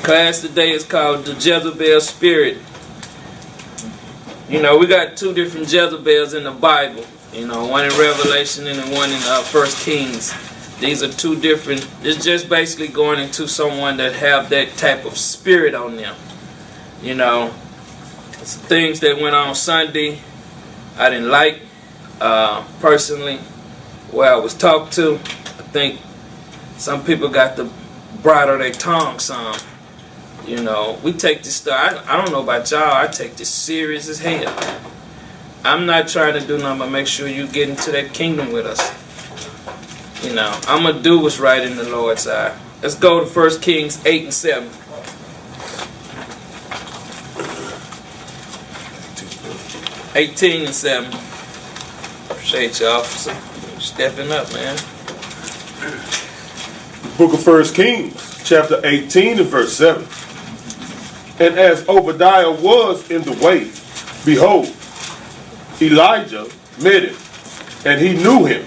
Class today is called the Jezebel spirit. You know, we got two different Jezebels in the Bible. You know, one in Revelation and one in 1 Kings. These are two different. It's just basically going into someone that have that type of spirit on them. You know, some things that went on Sunday I didn't like personally. Where I was talked to, I think some people got to bridle their tongue some. You know, we take this stuff. I don't know about y'all. I take this serious as hell. I'm not trying to do nothing but make sure you get into that kingdom with us. You know, I'm going to do what's right in the Lord's eye. Let's go to 1 Kings 8 and 7. (18:7). Appreciate y'all for stepping up, man. Book of 1 Kings, chapter 18 and verse 7. And as Obadiah was in the way, behold, Elijah met him, and he knew him,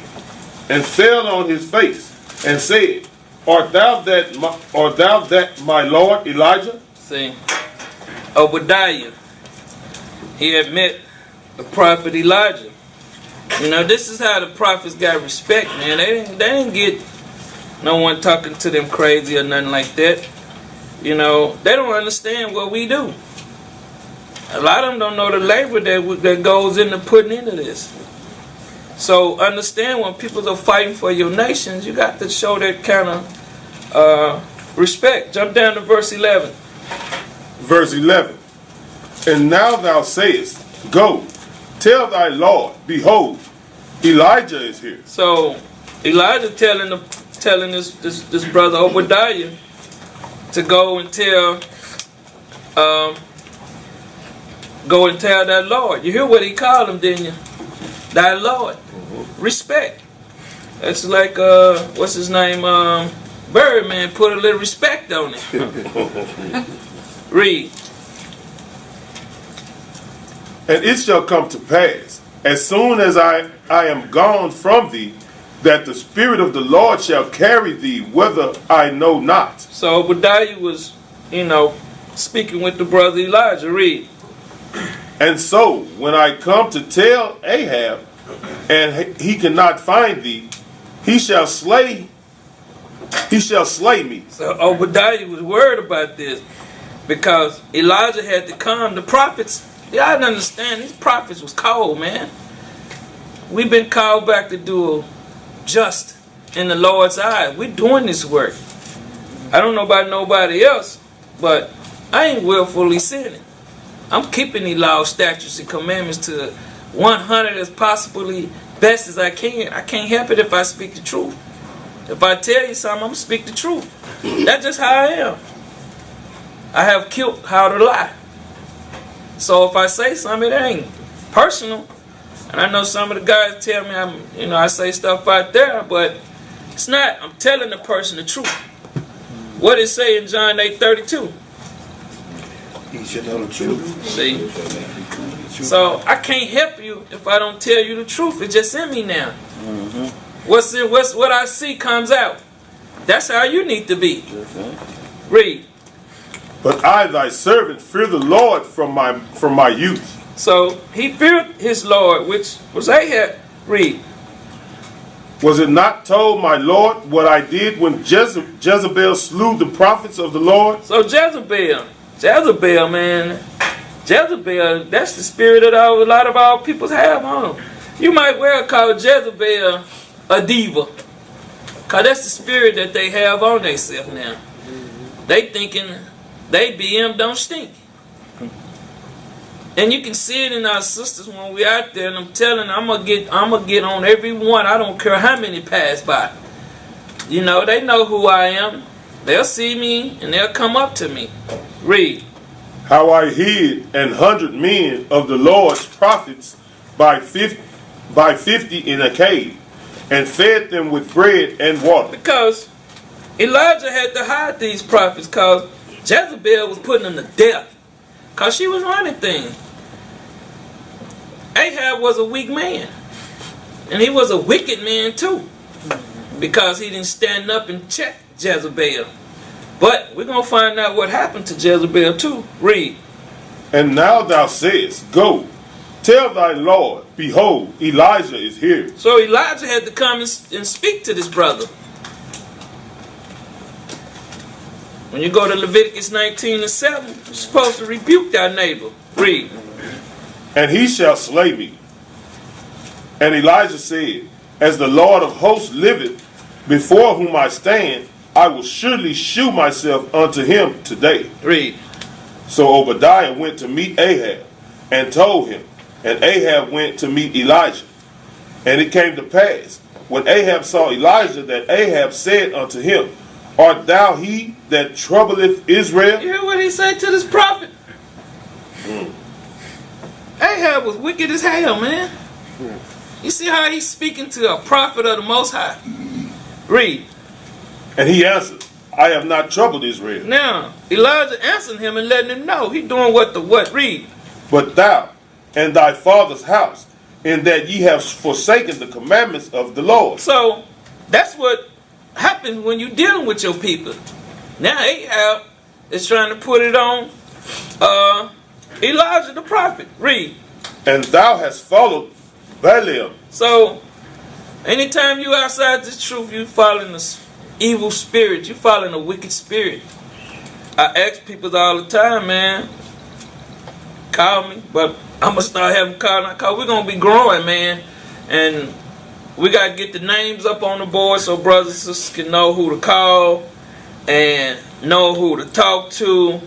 and fell on his face, and said, Art thou that my Lord Elijah? See, Obadiah, he had met the prophet Elijah. You know, this is how the prophets got respect, man. They didn't get no one talking to them crazy or nothing like that. You know, they don't understand what we do. A lot of them don't know the labor that goes into putting into this. So understand, when people are fighting for your nations, you got to show that kind of respect. Jump down to verse 11. Verse 11. And now thou sayest, Go, tell thy Lord, behold, Elijah is here. So Elijah telling this brother Obadiah to go and tell that Lord. You hear what he called him, didn't you? Thy Lord. Respect. That's like what's his name? Birdman put a little respect on it. Read. And it shall come to pass, as soon as I am gone from thee, that the Spirit of the Lord shall carry thee whither I know not. So Obadiah was, speaking with the brother Elijah. Read. And so, when I come to tell Ahab, and he cannot find thee, he shall slay me. So Obadiah was worried about this, because Elijah had to come. The prophets, y'all understand, these prophets was cold, man. We've been called back to do just in the Lord's eyes. We're doing this work. I don't know about nobody else, but I ain't willfully sinning. I'm keeping these laws, statutes, and commandments to 100 as possibly best as I can. I can't help it if I speak the truth. If I tell you something, I'm going to speak the truth. That's just how I am. I have killed how to lie. So if I say something, it ain't personal. And I know some of the guys tell me I say stuff out there, but it's not. I'm telling the person the truth. What it say in John 8:32? He should know the truth. See? So I can't help you if I don't tell you the truth. It's just in me now. Mm-hmm. What I see comes out. That's how you need to be. Read. But I, thy servant, fear the Lord from my youth. So he feared his Lord, which was Ahab. Read. Was it not told, my Lord, what I did when Jezebel slew the prophets of the Lord? So Jezebel, man. Jezebel, that's the spirit that a lot of our people have on them. You might well call Jezebel a diva, because that's the spirit that they have on themselves now. They thinking they BM don't stink. And you can see it in our sisters when we out there, and I'm telling them, I'm gonna get on every one. I don't care how many pass by. They know who I am. They'll see me and they'll come up to me. Read. How I hid 100 men of the Lord's prophets by 50 in a cave, and fed them with bread and water. Because Elijah had to hide these prophets, because Jezebel was putting them to death, because she was running things. Ahab was a weak man, and he was a wicked man too, because he didn't stand up and check Jezebel. But we're going to find out what happened to Jezebel too. Read. And now thou sayest, Go, tell thy Lord, behold, Elijah is here. So Elijah had to come and speak to this brother. When you go to Leviticus 19:7, you're supposed to rebuke thy neighbor. Read. And he shall slay me. And Elijah said, As the Lord of hosts liveth, before whom I stand, I will surely shew myself unto him today. Read. So Obadiah went to meet Ahab, and told him, and Ahab went to meet Elijah. And it came to pass, when Ahab saw Elijah, that Ahab said unto him, Art thou he that troubleth Israel? You hear what he said to this prophet? Ahab was wicked as hell, man. You see how he's speaking to a prophet of the Most High? Read. And he answered, I have not troubled Israel. Now, Elijah answered him and letting him know. He doing what the what? Read. But thou and thy father's house, in that ye have forsaken the commandments of the Lord. So, that's what happens when you're dealing with your people. Now Ahab is trying to put it on Elijah the prophet. Read. And thou hast followed Balaam. So, anytime you outside the truth, you following the evil spirit. You following a wicked spirit. I ask people all the time, man, call me, but I'm going to start having calling. Because we're going to be growing, man. And we got to get the names up on the board so brothers and sisters can know who to call and know who to talk to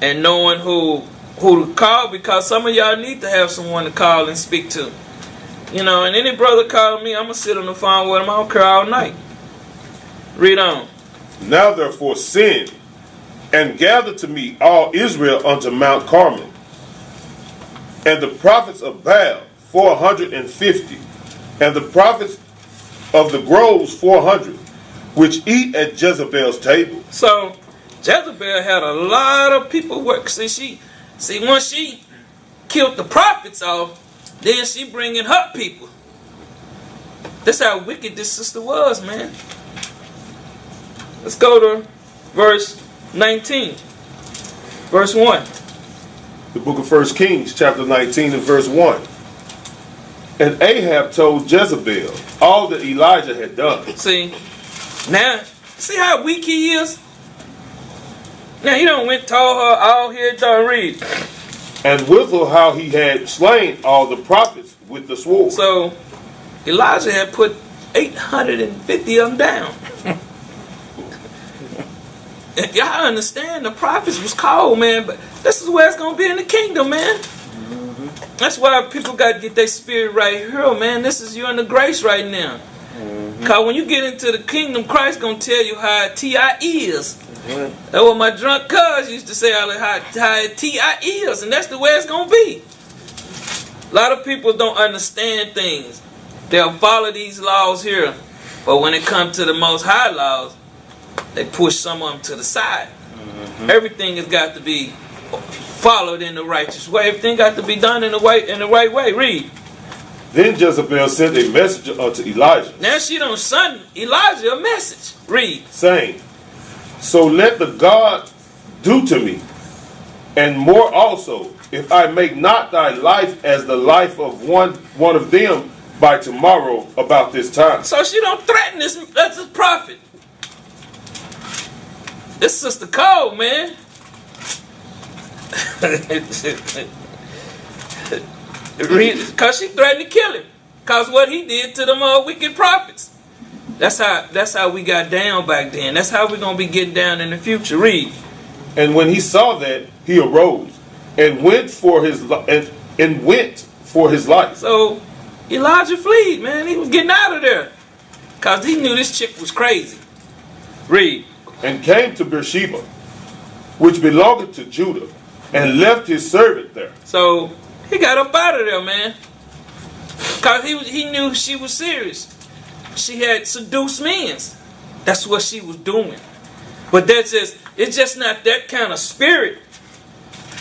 and knowing who to call, because some of y'all need to have someone to call and speak to. You know, and any brother call me, I'm going to sit on the phone with him. I don't care all night. Read on. Now therefore send and gather to me all Israel unto Mount Carmel, and the prophets of Baal 450, and the prophets of the groves 400, which eat at Jezebel's table. So Jezebel had a lot of people work. See, once she killed the prophets off, then she bring in her people. That's how wicked this sister was, man. Let's go to verse 19. Verse 1. The book of 1 Kings, chapter 19 and verse 1. And Ahab told Jezebel all that Elijah had done. See how weak he is? Now he done went told her all here, don't read. And withal how he had slain all the prophets with the sword. So Elijah had put 850 of them down. Y'all understand the prophets was cold, man, but this is where it's going to be in the kingdom, man. That's why people got to get their spirit right here, man. This is you in the grace right now. Because when you get into the kingdom, Christ going to tell you how T.I. is. That's what my drunk cuz used to say, how T.I. is, and that's the way it's going to be. A lot of people don't understand things. They'll follow these laws here, but when it comes to the Most High laws, they push some of them to the side. Everything has got to be followed in the righteous way. Everything got to be done in the right way. Read. Then Jezebel sent a messenger unto Elijah. Now she done sent Elijah a message. Read. Saying, So let the God do to me, and more also, if I make not thy life as the life of one of them by tomorrow about this time. So she don't threaten this prophet. This sister cold, man. Because she threatened to kill him. Because what he did to them wicked prophets. That's how we got down back then. That's how we're going to be getting down in the future. Read. And when he saw that, he arose and went for his life. So Elijah fled, man. He was getting out of there. Because he knew this chick was crazy. Read. And came to Beersheba, which belonged to Judah, and left his servant there. So he got up out of there, man. Because he knew she was serious. She had seduced men. That's what she was doing. But it's just not that kind of spirit.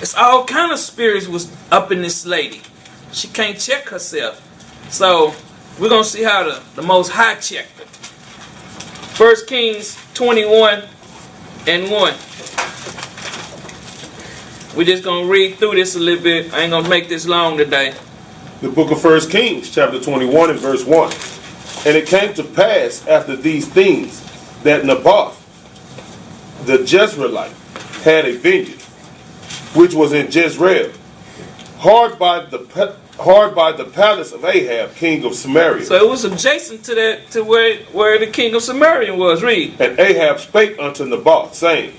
It's all kind of spirits was up in this lady. She can't check herself. So we're going to see how the Most High checked her. 1 Kings 21 and 1. We're just going to read through this a little bit. I ain't going to make this long today. The book of 1 Kings, chapter 21 and verse 1. And it came to pass after these things that Naboth, the Jezreelite, had a vineyard, which was in Jezreel, hard by the palace of Ahab, king of Samaria. So it was adjacent to that, to where the king of Samaria was. Read. And Ahab spake unto Naboth, saying,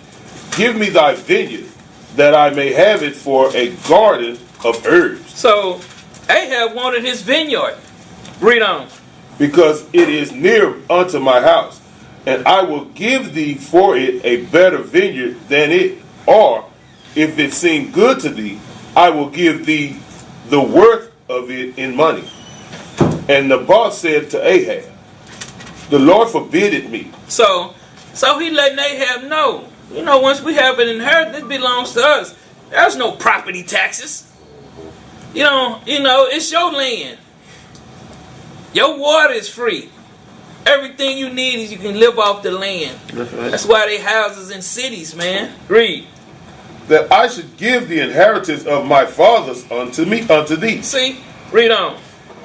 Give me thy vineyard, that I may have it for a garden of herbs. So Ahab wanted his vineyard. Read on. Because it is near unto my house, and I will give thee for it a better vineyard than it, or if it seem good to thee, I will give thee the worth of it in money. And Naboth said to Ahab, The Lord forbid it me. So he letting Ahab know, once we have an inheritance, it belongs to us. There's no property taxes. It's your land. Your water is free. Everything you need is you can live off the land. That's right. That's why they houses in cities, man. Read. That I should give the inheritance of my fathers unto thee. See? Read on.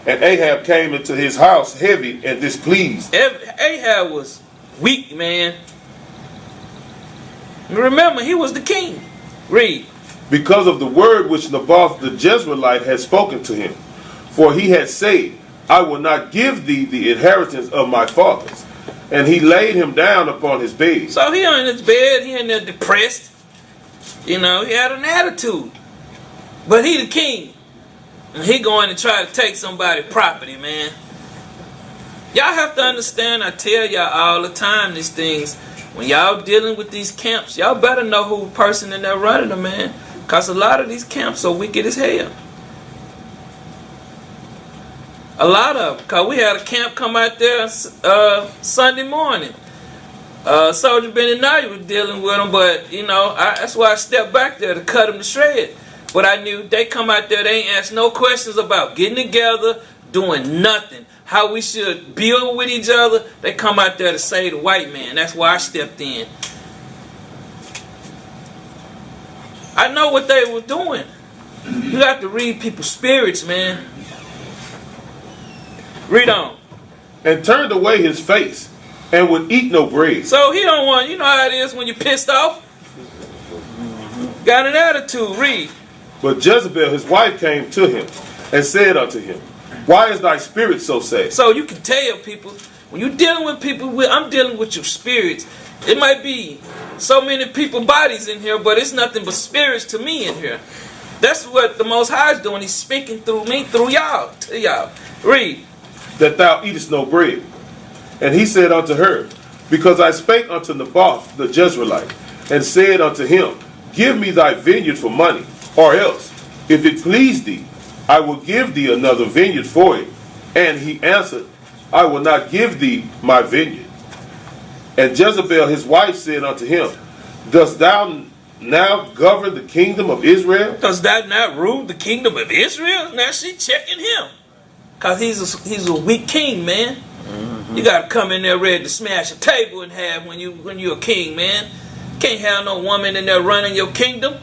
And Ahab came into his house heavy and displeased. Ahab was weak, man. Remember, he was the king. Read. Because of the word which Naboth the Jezreelite had spoken to him. For he had said, I will not give thee the inheritance of my fathers. And he laid him down upon his bed. So he on his bed, he in there depressed. He had an attitude. But he the king. And he going to try to take somebody's property, man. Y'all have to understand, I tell y'all all the time these things. When y'all dealing with these camps, y'all better know who person in there running them, man. Because a lot of these camps are wicked as hell. A lot of them. Because we had a camp come out there Sunday morning. Soldier Benaniah was dealing with them, but, that's why I stepped back there to cut them to shreds. But I knew they come out there, they ain't ask no questions about getting together, doing nothing. How we should build with each other. They come out there to save the white man. That's why I stepped in. I know what they were doing. You got to read people's spirits, man. Read on. And turned away his face, and would eat no bread. So he don't want, how it is when you're pissed off? Got an attitude. Read. But Jezebel his wife came to him, and said unto him, Why is thy spirit so sad? So you can tell people, when you're dealing with people, I'm dealing with your spirits. It might be so many people bodies in here, but it's nothing but spirits to me in here. That's what the Most High is doing. He's speaking through me, through y'all, to y'all. Read. That thou eatest no bread. And he said unto her, Because I spake unto Naboth the Jezreelite, and said unto him, Give me thy vineyard for money, or else, if it please thee, I will give thee another vineyard for it. And he answered, I will not give thee my vineyard. And Jezebel his wife said unto him, Dost thou now govern the kingdom of Israel? Does that not rule the kingdom of Israel? Now she checking him. Because he's a weak king, man. Mm-hmm. You got to come in there ready to smash a table in half when you're a king, man. Can't have no woman in there running your kingdom.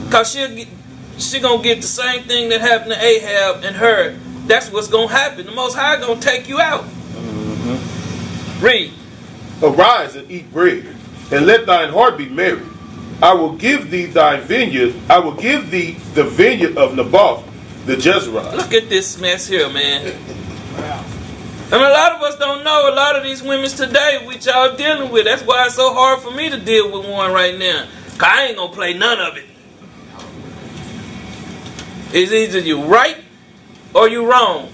Because she going to get the same thing that happened to Ahab and her. That's what's going to happen. The Most High going to take you out. Mm-hmm. Read. Arise and eat bread, and let thine heart be merry. I will give thee thy vineyard. I will give thee the vineyard of Naboth the Jezreelite. Look at this mess here, man. And a lot of us don't know a lot of these women today which y'all dealing with. That's why it's so hard for me to deal with one right now. Because I ain't going to play none of it. It's either you right or you wrong.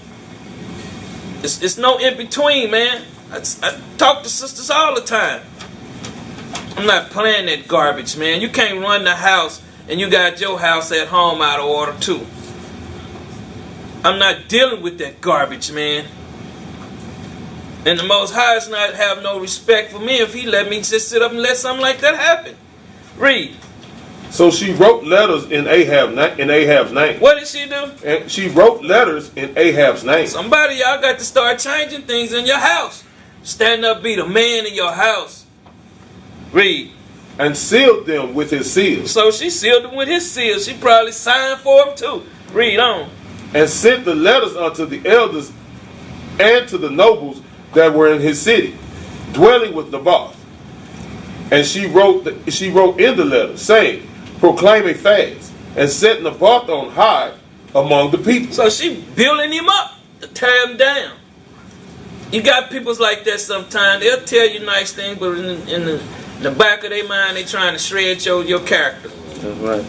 It's no in between, man. I talk to sisters all the time. I'm not playing that garbage, man. You can't run the house and you got your house at home out of order too. I'm not dealing with that garbage, man. And the Most High does not have no respect for me if he let me just sit up and let something like that happen. Read. So she wrote letters in Ahab's name. What did she do? And she wrote letters in Ahab's name. Somebody, y'all got to start changing things in your house. Stand up, be the man in your house. Read. and sealed them with his seals. So she sealed them with his seals. She probably signed for them too. Read on. And sent the letters unto the elders and to the nobles that were in his city, dwelling with Naboth. And she wrote in the letter, saying, proclaim a fast, and set Naboth on high among the people. So she building him up to tear him down. You got peoples like that sometimes. They'll tell you nice things, but in the back of their mind, they trying to shred your character. That's right.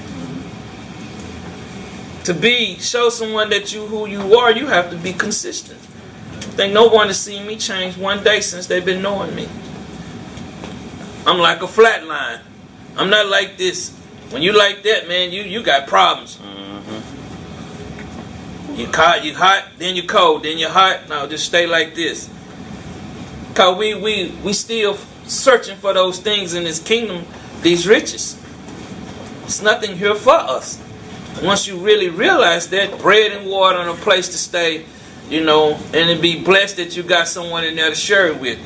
To show someone that who you are, you have to be consistent. I think no one has seen me change one day since they've been knowing me. I'm like a flat line. I'm not like this. When you like that, man, you got problems. You hot, then you cold, then you're hot. No, just stay like this. Cause we still searching for those things in this kingdom, these riches. It's nothing here for us. Once you really realize that, bread and water and a place to stay, and it be blessed that you got someone in there to share it with.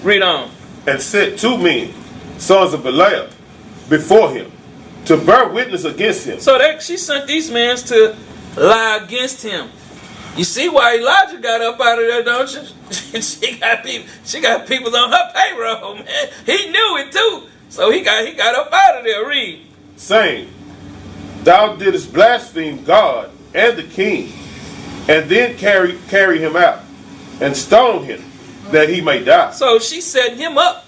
Read on. And sent 2 men, sons of Belial, before him, to bear witness against him. So she sent these men to lie against him. You see why Elijah got up out of there, don't you? she got people on her payroll, man. He knew it too. So he got up out of there. Read. Saying, thou didst blaspheme God and the king, and then carry him out, and stone him, that he may die. So she set him up.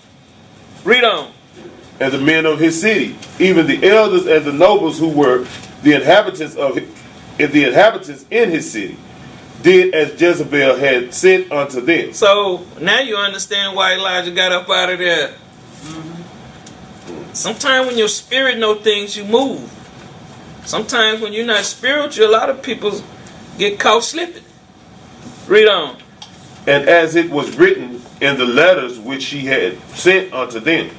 Read on. And the men of his city, even the elders and the nobles who were the inhabitants in his city, did as Jezebel had sent unto them. So now you understand why Elijah got up out of there. Sometimes when your spirit know things, you move. Sometimes when you're not spiritual, a lot of people get caught slipping. Read on. And as it was written in the letters which she had sent unto them,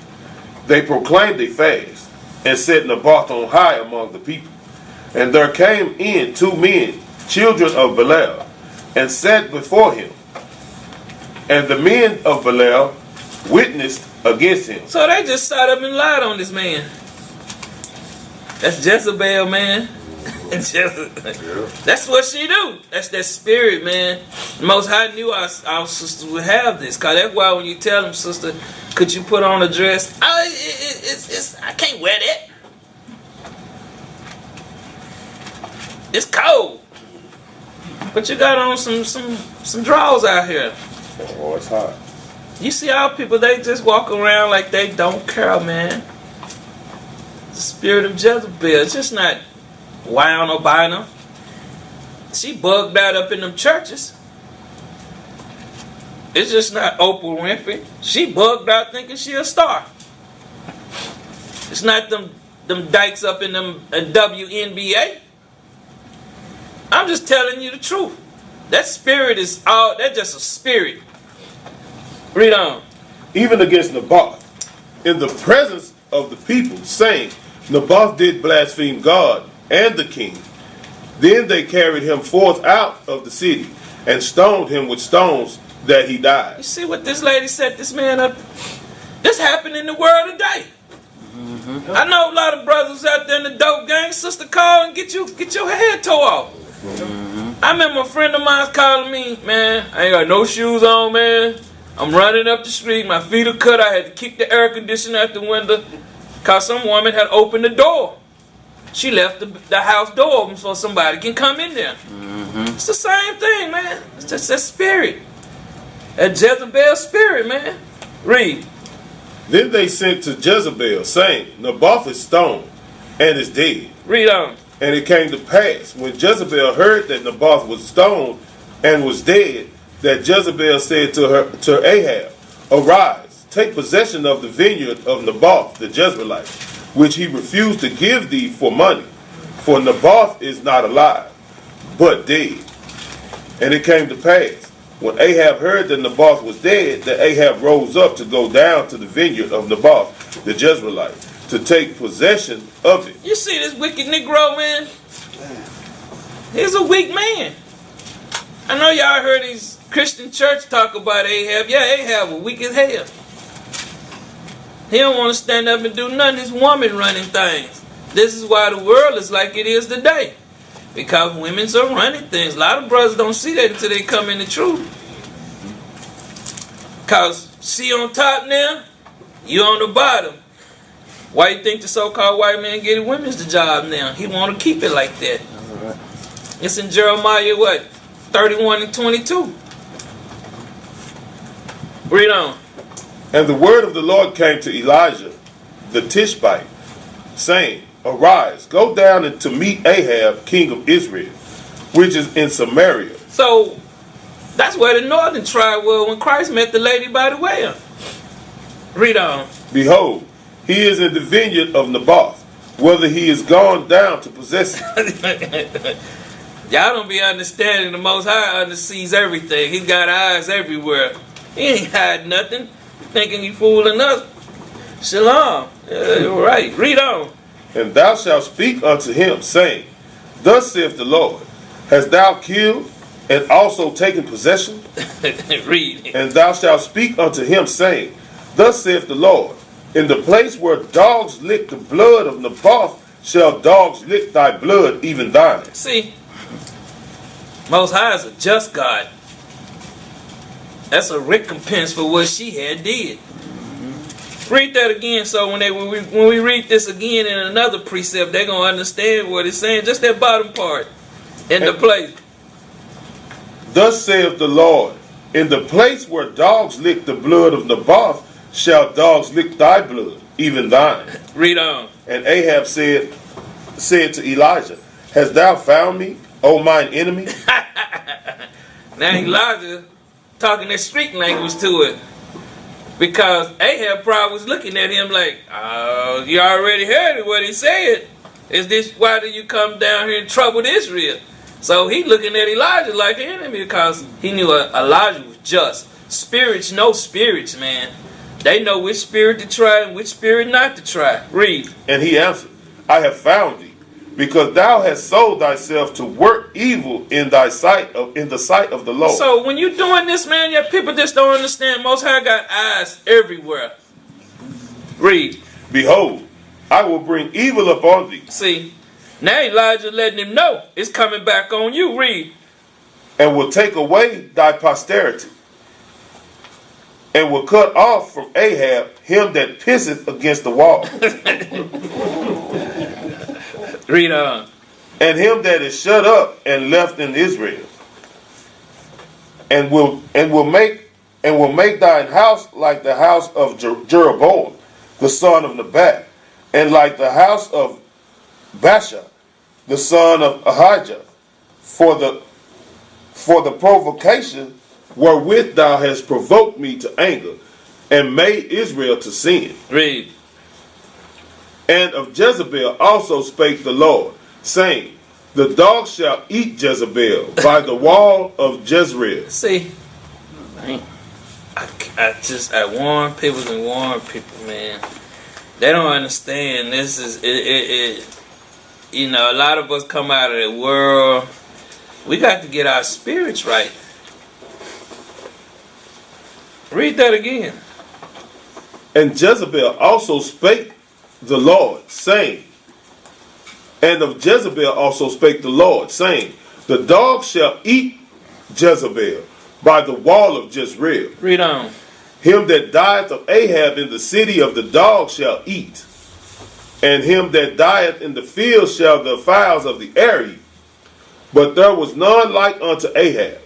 they proclaimed a fast, and set Naboth on high among the people. And there came in 2 men, children of Belial, and sat before him. And the men of Belial witnessed against him. So they just sat up and lied on this man. That's Jezebel, man. That's what she do. That's that spirit, man. The Most High knew our sisters would have this. Cause that's why when you tell them, sister, could you put on a dress? I can't wear that. It's cold. But you got on some drawers out here. Oh, it's hot. You see how people, they just walk around like they don't care, man. The spirit of Jezebel. It's just not wound or buying. She bugged out up in them churches. It's just not Oprah Winfrey. She bugged out thinking she a star. It's not them dykes up in them WNBA. I'm just telling you the truth. That spirit is all, that's just a spirit. Read on. Even against Naboth, in the presence of the people, saying, Naboth did blaspheme God and the king. Then they carried him forth out of the city, and stoned him with stones, that he died. You see what this lady set this man up? This happened in the world today. I know a lot of brothers out there in the dope gang. Sister, call and get your head tore off. I remember a friend of mine calling me, man, I ain't got no shoes on, man. I'm running up the street, my feet are cut. I had to kick the air conditioner out the window because some woman had opened the door. She left the house door open so somebody can come in there. It's the same thing, man. It's just that spirit. That Jezebel spirit, man. Read. Then they sent to Jezebel, saying, Naboth is stoned, and is dead. Read on. And it came to pass, when Jezebel heard that Naboth was stoned, and was dead, that Jezebel said to Ahab, Arise, take possession of the vineyard of Naboth the Jezreelite, which he refused to give thee for money. For Naboth is not alive, but dead. And it came to pass, when Ahab heard that Naboth was dead, that Ahab rose up to go down to the vineyard of Naboth the Jezreelite, to take possession of it. You see this wicked Negro, man? He's a weak man. I know y'all heard these Christian church talk about Ahab. Yeah, Ahab was weak as hell. He don't want to stand up and do nothing. This woman running things. This is why the world is like it is today. Because women's are running things. A lot of brothers don't see that until they come in the truth. Because she on top now, you on the bottom. Why you think the so-called white man getting women's the job now? He want to keep it like that. Right. It's in Jeremiah, what? 31 and 22. Read on. And the word of the Lord came to Elijah the Tishbite, saying, Arise, go down and to meet Ahab, king of Israel, which is in Samaria. So, that's where the northern tribe was when Christ met the lady by the way. Read on. Behold, he is in the vineyard of Naboth, whether he is gone down to possess it. Y'all don't be understanding. The Most High undersees everything. He got eyes everywhere. He ain't hide nothing. Thinking he fooling us. Shalom. Right. Read on. And thou shalt speak unto him, saying, Thus saith the Lord, Hast thou killed and also taken possession? Read. And thou shalt speak unto him, saying, Thus saith the Lord, In the place where dogs lick the blood of Naboth, shall dogs lick thy blood, even thine. See, Most High is a just God. That's a recompense for what she had did. Read that again, so when we read this again in another precept, they're going to understand what it's saying. Just that bottom part. In the place. Thus saith the Lord, In the place where dogs lick the blood of Naboth, shall dogs lick thy blood, even thine. Read on. And Ahab said to Elijah, Hast thou found me, O mine enemy? Now Elijah talking that street language to it. Because Ahab probably was looking at him like, oh, you already heard what he said. Is this why do you come down here and trouble Israel? So he looking at Elijah like an enemy because he knew Elijah was just. Spirits know spirits, man. They know which spirit to try and which spirit not to try. Read. And he answered, I have found thee, because thou hast sold thyself to work evil in the sight of the Lord. So when you doing this, man, your people just don't understand. Most High got eyes everywhere. Read. Behold, I will bring evil upon thee. See, now Elijah letting him know it's coming back on you. Read. And will take away thy posterity, and will cut off from Ahab him that pisseth against the wall. Read on. And him that is shut up and left in Israel, and will make thine house like the house of Jeroboam, the son of Nebat, and like the house of Baasha, the son of Ahijah, for the provocation wherewith thou hast provoked me to anger, and made Israel to sin. Read. And of Jezebel also spake the Lord, saying, The dog shall eat Jezebel by the wall of Jezreel. See, I warn people and warn people, man. They don't understand. This is it. You know, a lot of us come out of the world. We got to get our spirits right. Read that again. And Jezebel also spake the Lord, saying, And of Jezebel also spake the Lord, saying, The dog shall eat Jezebel by the wall of Jezreel. Read on. Him that dieth of Ahab in the city of the dog shall eat, and him that dieth in the field shall the fowls of the air eat. But there was none like unto Ahab,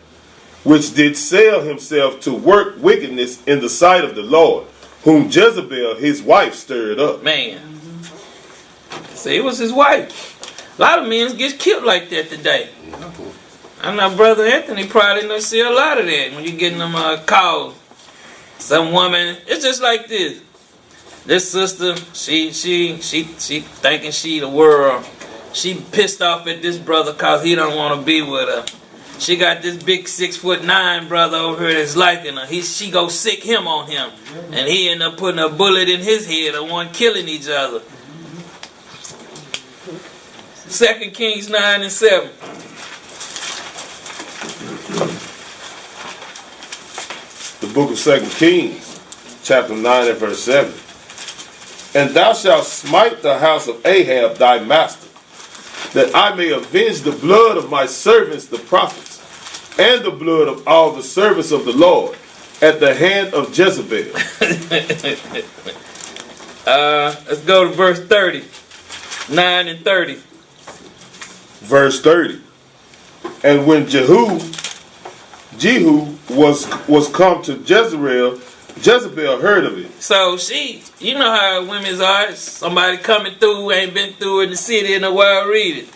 which did sell himself to work wickedness in the sight of the Lord, whom Jezebel his wife stirred up. Man. See, it was his wife. A lot of men get killed like that today. I know Brother Anthony probably don't see a lot of that when you're getting them calls. Some woman, it's just like this. This sister, she thinking she the world. She pissed off at this brother cause he don't want to be with her. She got this big 6'9" brother over here that's liking her. She go sick him on him. And he end up putting a bullet in his head and one killing each other. 2 Kings 9 and 7. The book of 2 Kings, chapter 9 and verse 7. And thou shalt smite the house of Ahab thy master, that I may avenge the blood of my servants the prophets, and the blood of all the servants of the Lord, at the hand of Jezebel. Let's go to verse 30. 9 and 30. Verse 30. And when Jehu was come to Jezebel heard of it. So she, you know how women are. Somebody coming through who ain't been through in the city in a while, read it.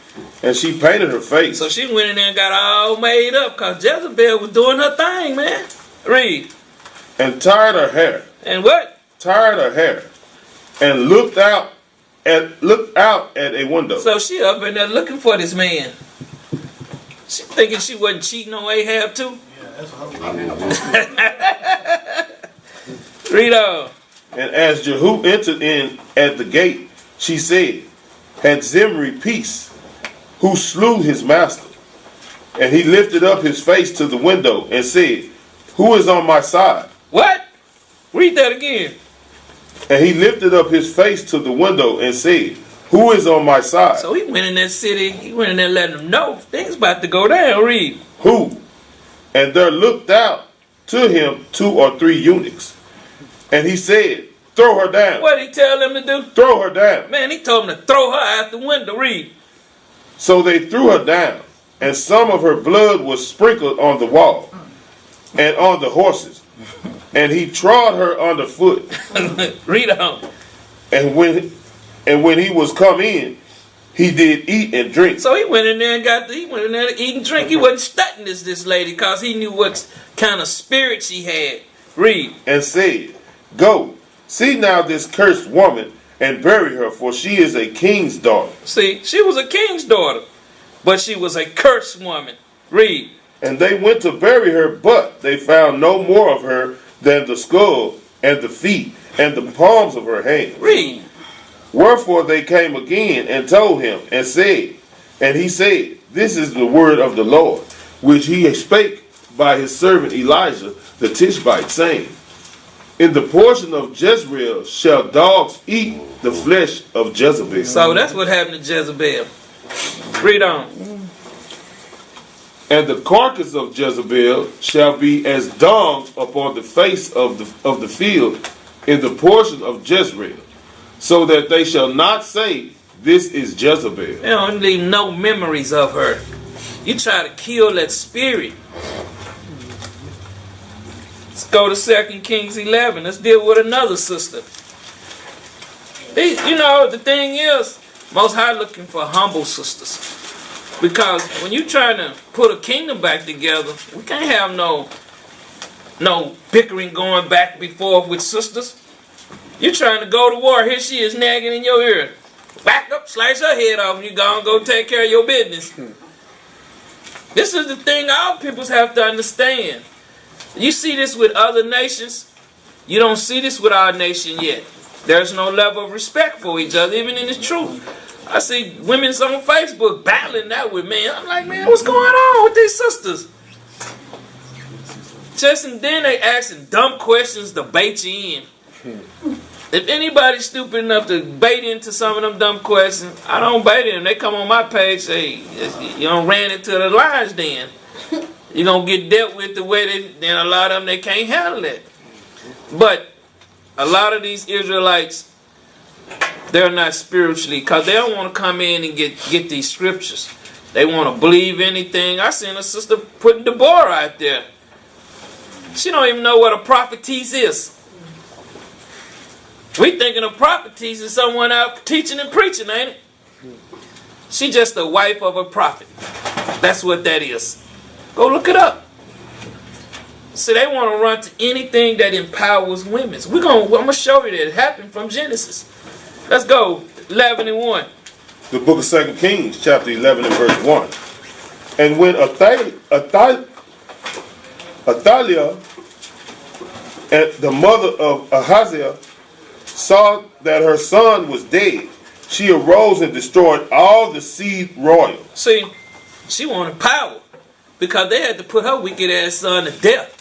And she painted her face. So she went in there and got all made up because Jezebel was doing her thing, man. Read. And tied her hair. And what? Tied her hair. And looked out at a window. So she up in there looking for this man. She thinking she wasn't cheating on Ahab too? Yeah, that's what I'm Read on. And as Jehu entered in at the gate, she said, had Zimri peace, who slew his master. And he lifted up his face to the window and said, who is on my side? What? Read that again. And he lifted up his face to the window and said, who is on my side? So he went in that city, he went in there letting them know things about to go down. Read. Who? And there looked out to him 2 or 3 eunuchs. And he said, throw her down. What did he tell them to do? Throw her down. Man, he told them to throw her out the window. Read. So they threw her down, and some of her blood was sprinkled on the wall and on the horses. And he trod her underfoot. Read on. And when he was come in, he did eat and drink. So he went in there and he went in there to eat and drink. He wasn't studying this lady because he knew what kind of spirit she had. Read. And said, go, see now this cursed woman, and bury her, for she is a king's daughter. See, she was a king's daughter, but she was a cursed woman. Read. And they went to bury her, but they found no more of her than the skull and the feet and the palms of her hands. Read. Wherefore they came again and told him and said, and he said, this is the word of the Lord, which he spake by his servant Elijah the Tishbite, saying, in the portion of Jezreel shall dogs eat the flesh of Jezebel. So that's what happened to Jezebel. Read on. And the carcass of Jezebel shall be as dung upon the face of the field in the portion of Jezreel, so that they shall not say, this is Jezebel. They don't leave no memories of her. You try to kill that spirit. Let's go to 2 Kings 11. Let's deal with another sister. You know, the thing is, Most High looking for humble sisters. Because when you trying to put a kingdom back together, we can't have no bickering going back and forth with sisters. You trying to go to war, here she is nagging in your ear. Back up, slice her head off, and you go take care of your business. This is the thing our peoples have to understand. You see this with other nations. You don't see this with our nation yet. There's no level of respect for each other, even in the truth. I see women on Facebook battling that with men. I'm like, man, what's going on with these sisters? Just and then they asking dumb questions to bait you in. If anybody's stupid enough to bait into some of them dumb questions, I don't bait them. They come on my page, say, you don't ran into the lion's den. You're going to get dealt with the way then a lot of them, they can't handle it. But a lot of these Israelites, they're not spiritually, because they don't want to come in and get these scriptures. They want to believe anything. I seen a sister putting Deborah out there. She don't even know what a prophetess is. We thinking a prophetess is someone out teaching and preaching, ain't it? She just the wife of a prophet. That's what that is. Go look it up. So they want to run to anything that empowers women. I'm going to show you that it happened from Genesis. Let's go. 11 and 1. The book of 2 Kings, chapter 11 and verse 1. And when Athaliah, the mother of Ahaziah, saw that her son was dead, she arose and destroyed all the seed royal. See, she wanted power because they had to put her wicked ass son to death.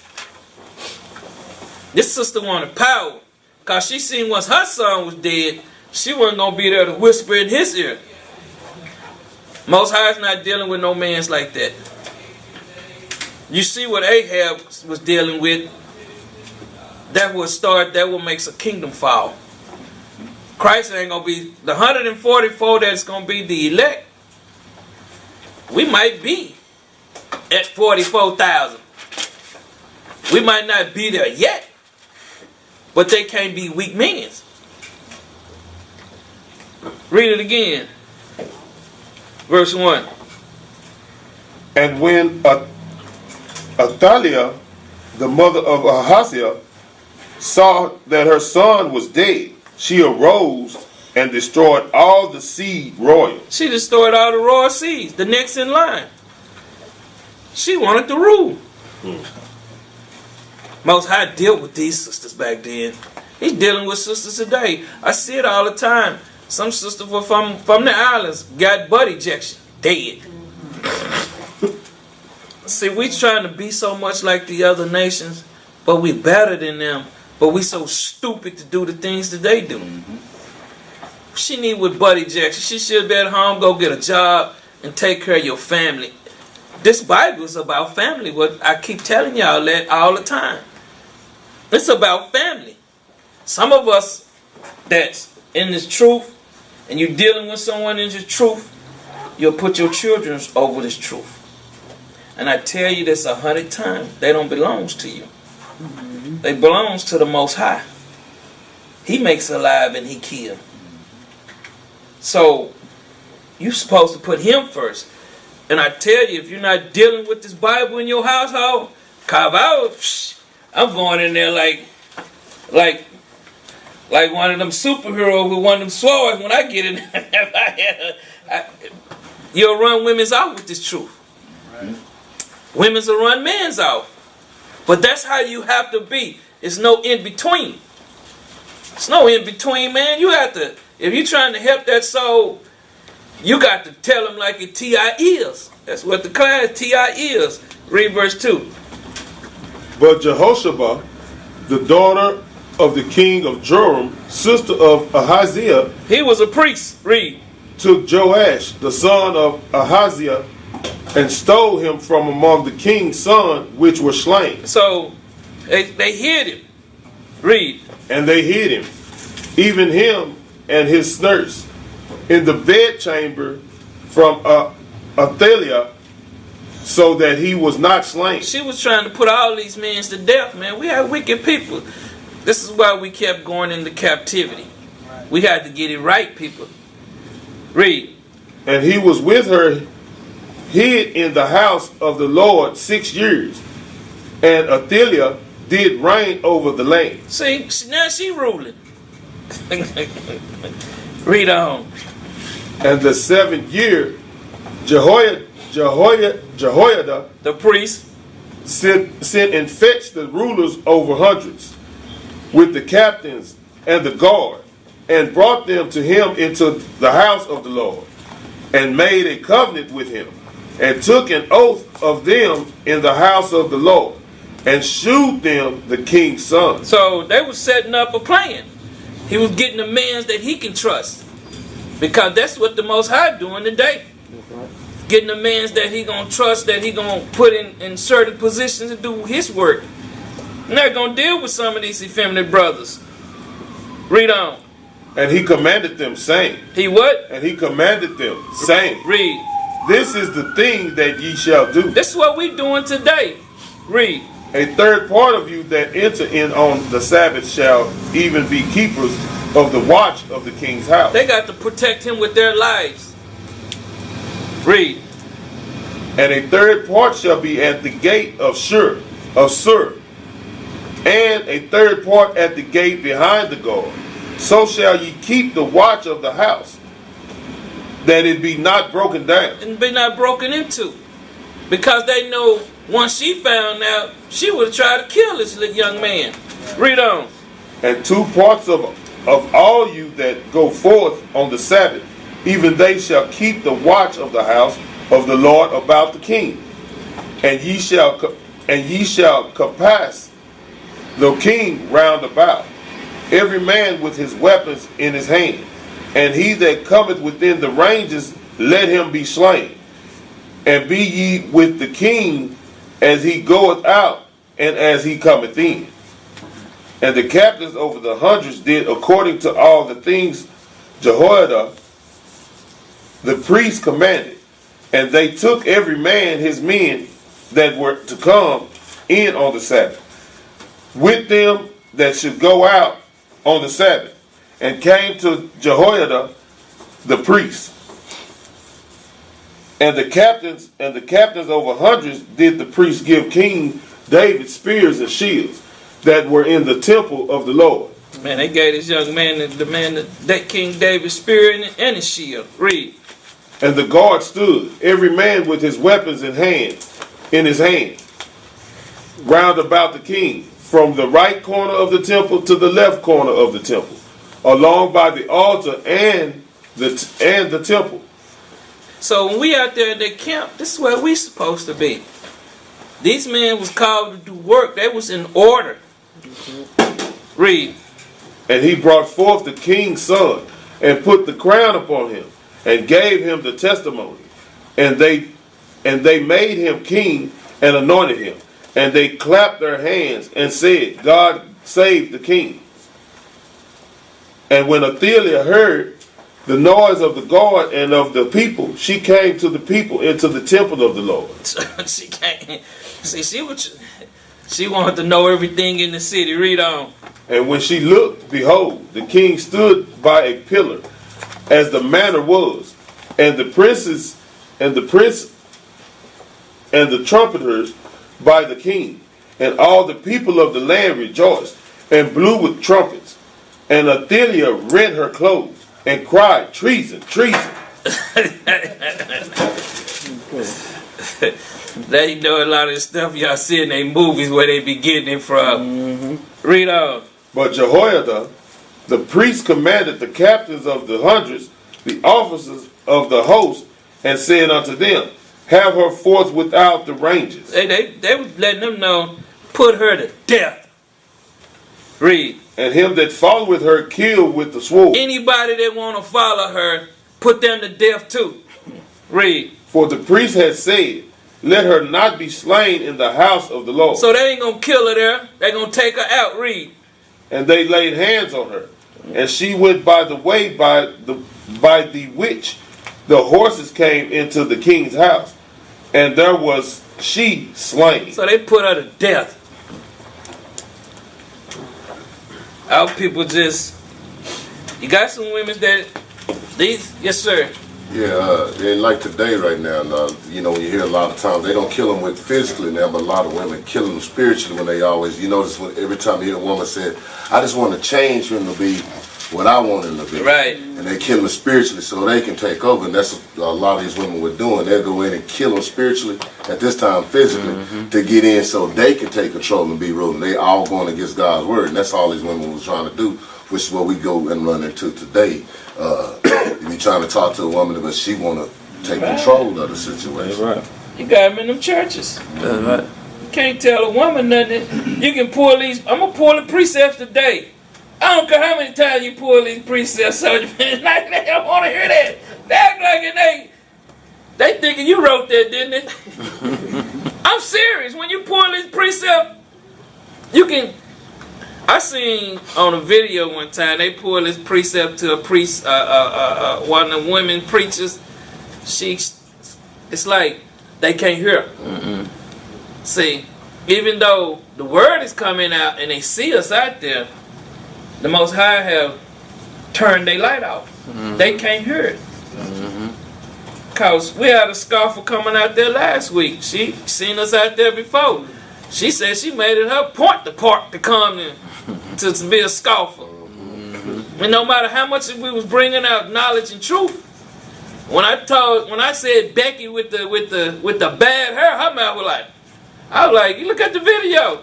This sister wanted power. Because she seen once her son was dead, she wasn't going to be there to whisper in his ear. Most High's not dealing with no mans like that. You see what Ahab was dealing with. That will makes a kingdom fall. Christ ain't going to be the 144 that's going to be the elect. We might be at 44,000. We might not be there yet, but they can't be weak men. Read it again. Verse 1. And when Athaliah, the mother of Ahaziah, saw that her son was dead, she arose and destroyed all the seed royal. She destroyed all the royal seeds, the next in line. She wanted to rule. Most High dealt with these sisters back then. He's dealing with sisters today. I see it all the time. Some sisters were from the islands, got butt ejection, dead. See, we trying to be so much like the other nations, but we better than them. But we so stupid to do the things that they do. She need with butt ejection. She should be at home, go get a job, and take care of your family. This Bible is about family. What I keep telling y'all that all the time. It's about family. Some of us that's in this truth, and you're dealing with someone in this truth, you'll put your children over this truth. And I tell you this 100 times, they don't belong to you. They belongs to the Most High. He makes alive and he kills. So you're supposed to put him first. And I tell you, if you're not dealing with this Bible in your household, I'm going in there like one of them superheroes with one of them swords. When I get in there, you'll run women's out with this truth. Right. Women's will run men's out. But that's how you have to be. It's no in between. It's no in between, man. You have to, if you're trying to help that soul, you got to tell them like it T.I. is. That's what the class T.I. is. Read verse 2. But Jehoshaphat, the daughter of the king of Joram, sister of Ahaziah, he was a priest. Read. Took Joash, the son of Ahaziah, and stole him from among the king's sons which were slain. So they hid him. Read. And they hid him, even him and his nurse, in the bedchamber from Athaliah, so that he was not slain. She was trying to put all these men to death, man. We had wicked people. This is why we kept going into captivity. We had to get it right, people. Read. And he was with her, hid in the house of the Lord 6 years, and Athaliah did reign over the land. See, now she ruling. Read on. And the 7th year, Jehoiada, the priest, sent and fetched the rulers over hundreds, with the captains and the guard, and brought them to him into the house of the Lord, and made a covenant with him, and took an oath of them in the house of the Lord, and shewed them the king's son. So they were setting up a plan. He was getting the men that he can trust, because that's what the Most High doing today. Getting the men that he gonna trust, that he gonna put in certain positions to do his work. Not gonna deal with some of these effeminate brothers. Read on. And he commanded them, saying. He what? And he commanded them, saying. Read. This is the thing that ye shall do. This is what we doing today. Read. A third part of you that enter in on the Sabbath shall even be keepers of the watch of the king's house. They got to protect him with their lives. Read. And a third part shall be at the gate of Sur, and a third part at the gate behind the guard. So shall ye keep the watch of the house, that it be not broken down. And be not broken into. Because they know once she found out, she would have tried to kill this little young man. Read on. And 2 parts of all you that go forth on the Sabbath, even they shall keep the watch of the house of the Lord about the king. And ye shall compass the king round about. every man with his weapons in his hand. And he that cometh within the ranges, let him be slain. And be ye with the king as he goeth out, and as he cometh in. And the captains over the hundreds did according to all the things Jehoiada the priest commanded. And they took every man his men that were to come in on the Sabbath, with them that should go out on the Sabbath, and came to Jehoiada the priest. And the captains over hundreds did the priest give King David spears and shields that were in the temple of the Lord. Man, they gave this young man that King David spear and his shield. Read. And the guard stood, every man with his weapons in his hand, round about the king, from the right corner of the temple to the left corner of the temple, along by the altar and the temple. So when we out there in their camp, this is where we supposed to be. These men was called to do work. They was in order. Read. And he brought forth the king's son, and put the crown upon him, and gave him the testimony. And they made him king, and anointed him. And they clapped their hands, and said, God save the king. And when Athaliah heard the noise of the guard and of the people, she came to the people into the temple of the Lord. She can't. See, she wanted to know everything in the city. Read on. And when she looked, behold, the king stood by a pillar, as the manner was, and the princes and the prince and the trumpeters by the king, and all the people of the land rejoiced, and blew with trumpets. And Athaliah rent her clothes, and cried, treason, treason. They know a lot of stuff y'all see in their movies where they be getting it from. Read on. But Jehoiada, the priest, commanded the captains of the hundreds, the officers of the host, and said unto them, have her forth without the ranges. They was letting them know, put her to death. Read. And him that followeth her kill with the sword. Anybody that want to follow her, put them to death too. Read. For the priest had said, let her not be slain in the house of the Lord. So they ain't going to kill her there. They going to take her out. Read. And they laid hands on her. And she went by the way by the which the horses came into the king's house. And there was she slain. So they put her to death. Our people just... You got some women that... These... Yes, sir. Yeah, and like today right now, you know, you hear a lot of times, they don't kill them with physically now, but a lot of women kill them spiritually when they always, you notice when every time you hear a woman say, I just want to change him to be what I want him to be. Right. And they kill them spiritually so they can take over, and that's what a lot of these women were doing. They'll go in and kill them spiritually, at this time physically, to get in so they can take control and be ruling. They all going against God's word, and that's all these women was trying to do, which is what we go and run into today. You trying to talk to a woman, but she want to take control of the situation. Right. You got them in them churches. Right. You can't tell a woman nothing. You can pull these. I'm gonna pull the precepts today. I don't care how many times you pull these precepts. So they don't want to hear that. They act like they thinking you wrote that, didn't it? I'm serious. When you pull these precepts, you can. I seen on a video one time they pulled this precept to a priest, one of the women preachers. It's like they can't hear her. See, even though the word is coming out and they see us out there, the Most High have turned their light off. They can't hear it. Cause we had a scoffer coming out there last week. She seen us out there before. She said she made it her point to come in. To be a scoffer. And no matter how much we was bringing out knowledge and truth, when I said Becky with the bad hair, her mouth was like, I was like, you look at the video.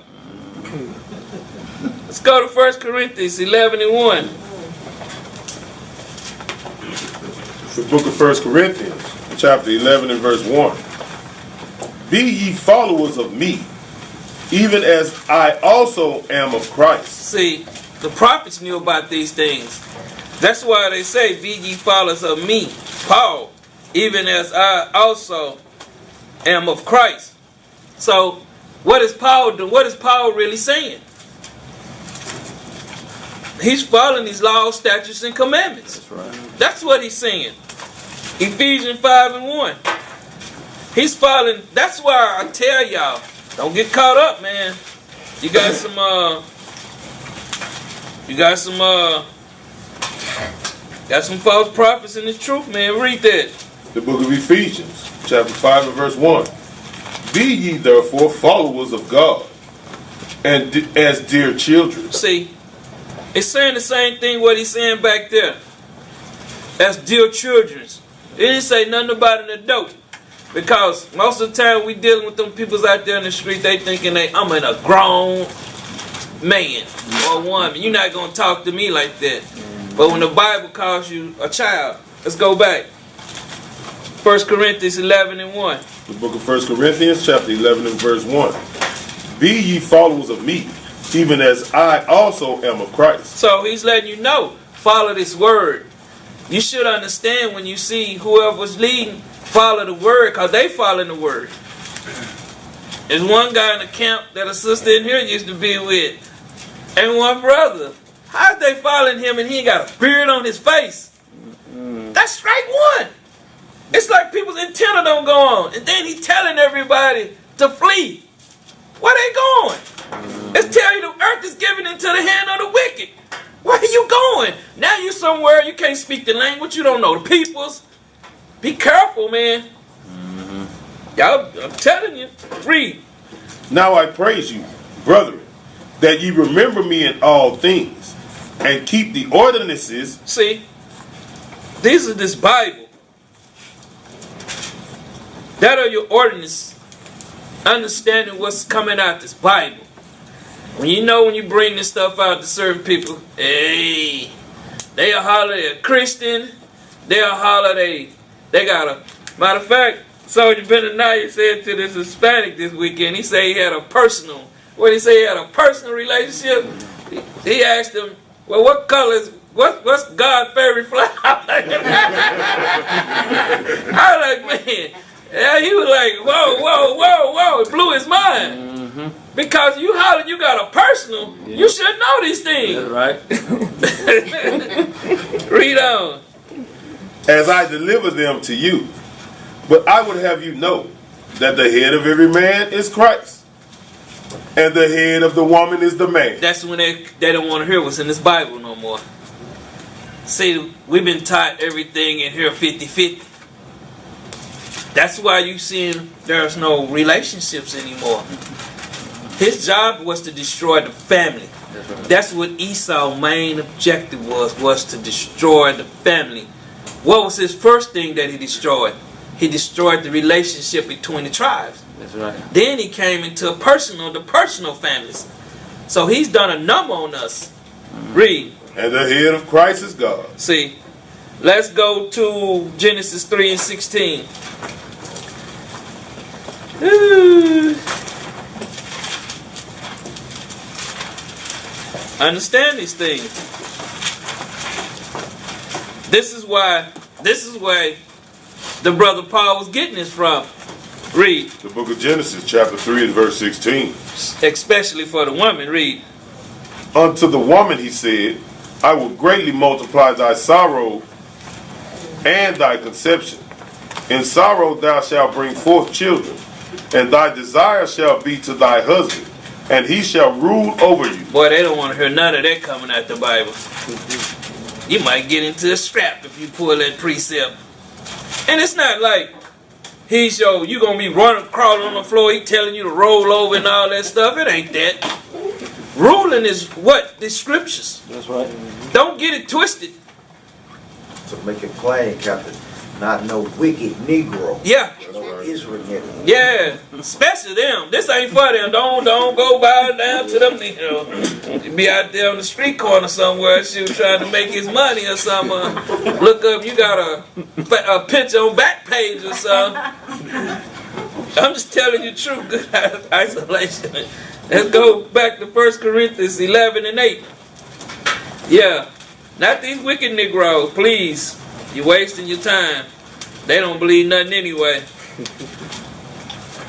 Let's go to 1 Corinthians 11:1. The book of 1 Corinthians, chapter 11 and verse 1. Be ye followers of me, even as I also am of Christ. See, The prophets knew about these things. That's why they say, be ye followers of me, Paul, even as I also am of Christ. So, what is Paul doing? What is Paul really saying? He's following these laws, statutes, and commandments. That's right. That's what he's saying. Ephesians 5:1. He's following. That's why I tell y'all, don't get caught up, man. You got some false prophets in the truth, man. Read that. The book of Ephesians, chapter 5 and verse 1. Be ye therefore followers of God, and as dear children. See, it's saying the same thing what he's saying back there. As dear children. It didn't say nothing about an adult. Because most of the time we dealing with them peoples out there in the street, they thinking I'm in a grown man or woman. You're not going to talk to me like that. But when the Bible calls you a child, let's go back. 1 Corinthians 11:1. The book of 1 Corinthians, chapter 11 and verse 1. Be ye followers of me, even as I also am of Christ. So he's letting you know, follow this word. You should understand when you see whoever's leading, follow the word, because they following the word. There's one guy in the camp that a sister in here used to be with, and one brother. How's they following him and he ain't got a beard on his face? That's strike one. It's like people's antenna don't go on. And then he telling everybody to flee. Where they going? It's telling you the earth is given into the hand of the wicked. Where are you going? Now you somewhere you can't speak the language. You don't know the peoples. Be careful, man. Y'all, I'm telling you. Read. Now I praise you, brethren, that ye remember me in all things, and keep the ordinances. See, these are this Bible. That are your ordinances. Understanding what's coming out this Bible. When you bring this stuff out to certain people, hey, they a holler a Christian, they a holler they got a, matter of fact, Soldier Benaniah said to this Hispanic this weekend, he said he had a personal, what did he say, he had a personal relationship? He asked him, well, what color is, what's God's favorite flower? I was like, man, yeah, he was like, whoa, it blew his mind. Because you holler you got a personal, you should know these things. That's right. Read on. As I deliver them to you. But I would have you know that the head of every man is Christ, and the head of the woman is the man. That's when they don't want to hear what's in this Bible no more. See, we've been taught everything in here 50-50. That's why you seeing there's no relationships anymore. His job was to destroy the family. That's what Esau's main objective was to destroy the family. What was his first thing that he destroyed? He destroyed the relationship between the tribes. That's right. Then he came into the personal families. So he's done a number on us. Read. And the head of Christ is God. See, let's go to Genesis 3:16. Understand these things. This is where the brother Paul was getting this from. Read. The book of Genesis, chapter 3 and verse 16. Especially for the woman. Read. Unto the woman he said, I will greatly multiply thy sorrow and thy conception. In sorrow thou shalt bring forth children, and thy desire shall be to thy husband, and he shall rule over you. Boy, they don't want to hear none of that coming out the Bible. You might get into a scrap if you pull that precept. And it's not like you gonna be crawling on the floor, he telling you to roll over and all that stuff. It ain't that. Ruling is what? The scriptures. That's right. Don't get it twisted. To make it plain, Captain, not no wicked Negro. Yeah. No Israel nigga. Yeah. Especially them. This ain't for them. Don't go bow down to them. You be out there on the street corner somewhere, trying to make his money or something. Look up, you got a picture on back page or something. I'm just telling you the truth. Good isolation. Let's go back to 1 Corinthians 11 and 8. Yeah. Not these wicked Negroes, please. You're wasting your time. They don't believe nothing anyway.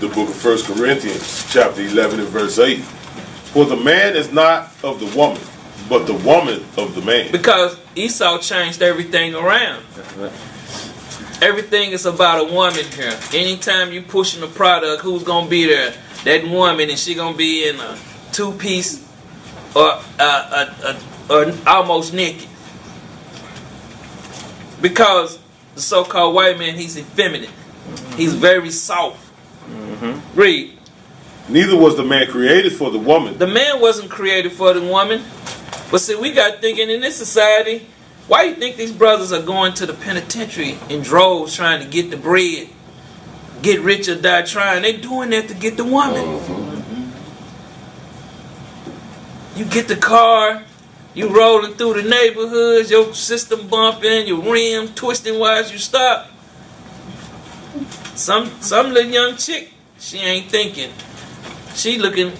The book of 1 Corinthians, chapter 11 and verse 8. For the man is not of the woman, but the woman of the man. Because Esau changed everything around. Everything is about a woman here. Anytime you pushing a product, who's going to be there? That woman, and she going to be in a two-piece or almost naked. Because the so-called white man, he's effeminate. He's very soft. Read. Neither was the man created for the woman. The man wasn't created for the woman. But see, we got thinking in this society, why you think these brothers are going to the penitentiary in droves trying to get the bread? Get rich or die trying. They doing that to get the woman. You get the car, you rolling through the neighborhoods, your system bumping, your rim twisting while you stop. Some little young chick, she ain't thinking. She looking.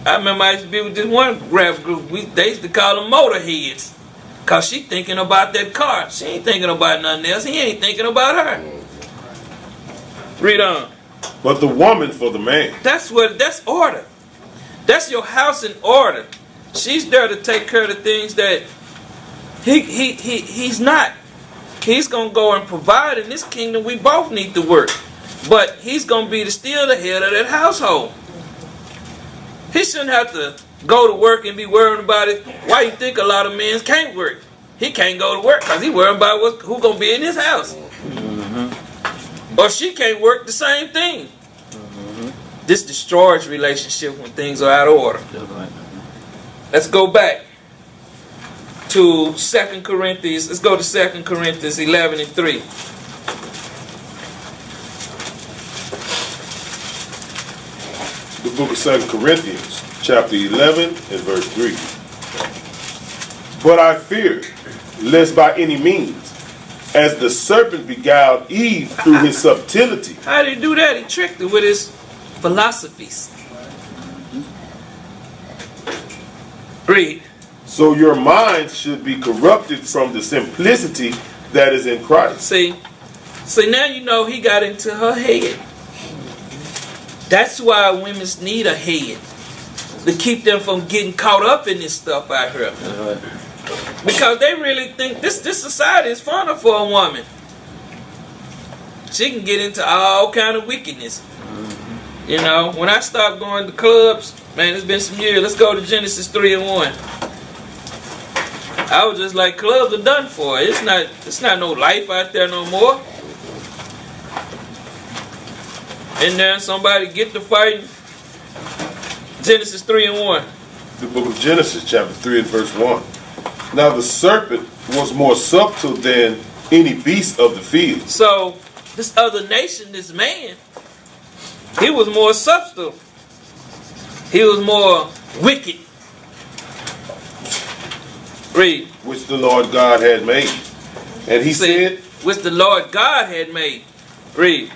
I remember I used to be with this one rap group. They used to call them motorheads. Cause she thinking about that car. She ain't thinking about nothing else. He ain't thinking about her. Read on. But the woman for the man. That's order. That's your house in order. She's there to take care of the things that he's not. He's gonna go and provide in this kingdom. We both need to work. But he's gonna be still the head of that household. He shouldn't have to go to work and be worried about it. Why you think a lot of men can't work? He can't go to work because he worried about who's going to be in his house. Or she can't work, the same thing. This destroys relationship when things are out of order. Let's go back to 2 Corinthians. Let's go to 2 Corinthians 11 and 3. The book of 2 Corinthians, chapter 11 and verse 3. But I fear, lest by any means, as the serpent beguiled Eve through his subtlety. How did he do that? He tricked her with his philosophies. Read. So your minds should be corrupted from the simplicity that is in Christ. See, now you know he got into her head. That's why women need a head. To keep them from getting caught up in this stuff out here. Because they really think this society is funner for a woman. She can get into all kind of wickedness. You know, when I stopped going to clubs, man, it's been some years. Let's go to Genesis 3 and 1. I was just like, clubs are done for. It's not no life out there no more. And then somebody get to fighting. Genesis 3 and 1. The book of Genesis, chapter 3 and verse 1. Now the serpent was more subtle than any beast of the field. So, this other nation, this man, he was more subtle. He was more wicked. Read. Which the Lord God had made. And he said, which the Lord God had made. Read.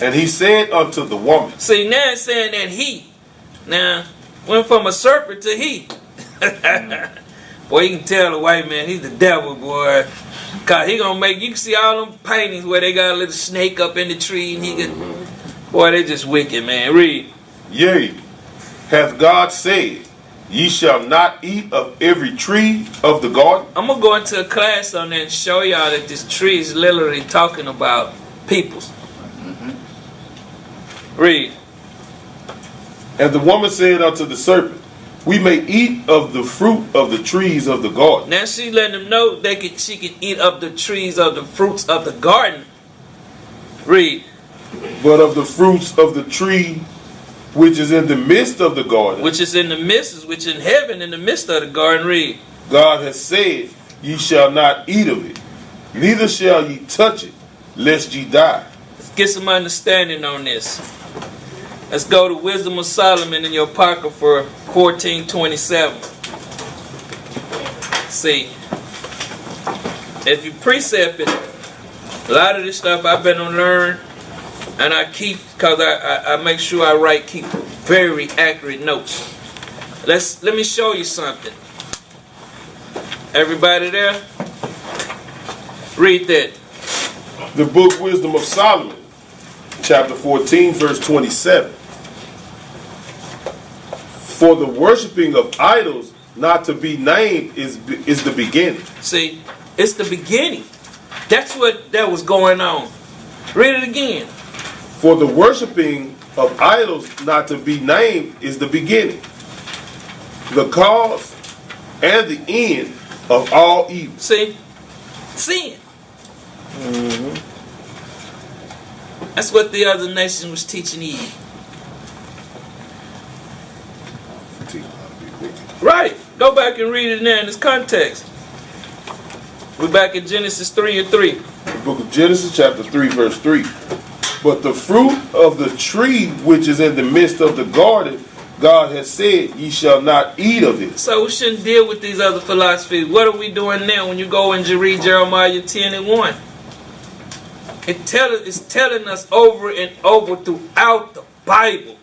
And he said unto the woman. See, now it's saying that he. Now, went from a serpent to he. Boy, you can tell the white man, he's the devil, boy. Cause he gonna make, you can see all them paintings where they got a little snake up in the tree and he can, boy, they just wicked, man. Read. Yea, hath God said, ye shall not eat of every tree of the garden? I'm gonna go into a class on that and show y'all that this tree is literally talking about peoples. Read. And the woman said unto the serpent, we may eat of the fruit of the trees of the garden. Now she letting them know she can eat of the trees of the fruits of the garden. Read. But of the fruits of the tree which is in the midst of the garden. Which is in the midst, which in heaven, in the midst of the garden. Read. God has said, ye shall not eat of it, neither shall ye touch it, lest ye die. Let's get some understanding on this. Let's go to Wisdom of Solomon in your pocket for 1427. See, if you precept it, a lot of this stuff I've been to learn, and I keep, because I make sure I keep very accurate notes. Let me show you something. Everybody there? Read that. The book Wisdom of Solomon, chapter 14, verse 27. For the worshiping of idols not to be named is the beginning. See, it's the beginning. That's what that was going on. Read it again. For the worshiping of idols not to be named is the beginning, the cause, and the end of all evil. See? Sin. That's what the other nation was teaching Eve. Right. Go back and read it now in its context. We're back in Genesis 3:3. The book of Genesis, chapter 3, verse 3. But the fruit of the tree which is in the midst of the garden, God has said, ye shall not eat of it. So we shouldn't deal with these other philosophies. What are we doing now when you go and you read Jeremiah 10:1? It's telling us over and over throughout the Bible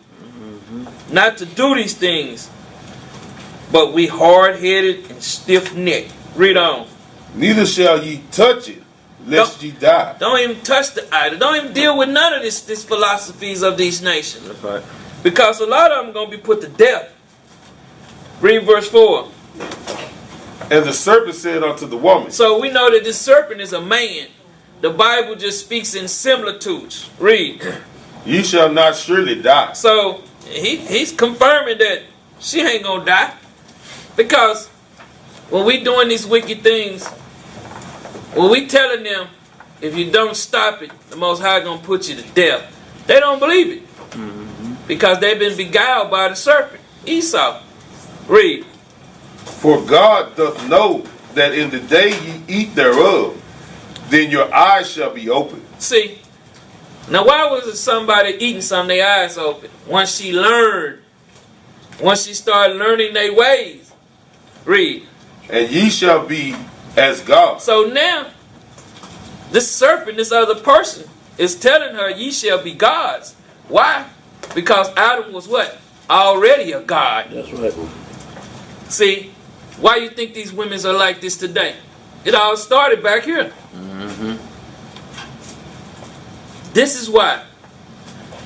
not to do these things. But we hard-headed and stiff-necked. Read on. Neither shall ye touch it, lest ye die. Don't even touch the idol. Don't even deal with none of this philosophies of these nations. That's right. Because a lot of them are going to be put to death. Read verse 4. And the serpent said unto the woman. So we know that this serpent is a man. The Bible just speaks in similitudes. Read. Ye shall not surely die. So he's confirming that she ain't going to die. Because when we doing these wicked things, when we telling them, if you don't stop it, the Most High going to put you to death, they don't believe it. Because they've been beguiled by the serpent, Esau. Read. For God doth know that in the day ye eat thereof, then your eyes shall be opened. See, now why was it somebody eating something, their eyes open? Once she started learning their ways. Read. And ye shall be as God. So now, this serpent, this other person, is telling her, ye shall be gods. Why? Because Adam was what? Already a god. That's right. See, why you think these women are like this today? It all started back here. This is why.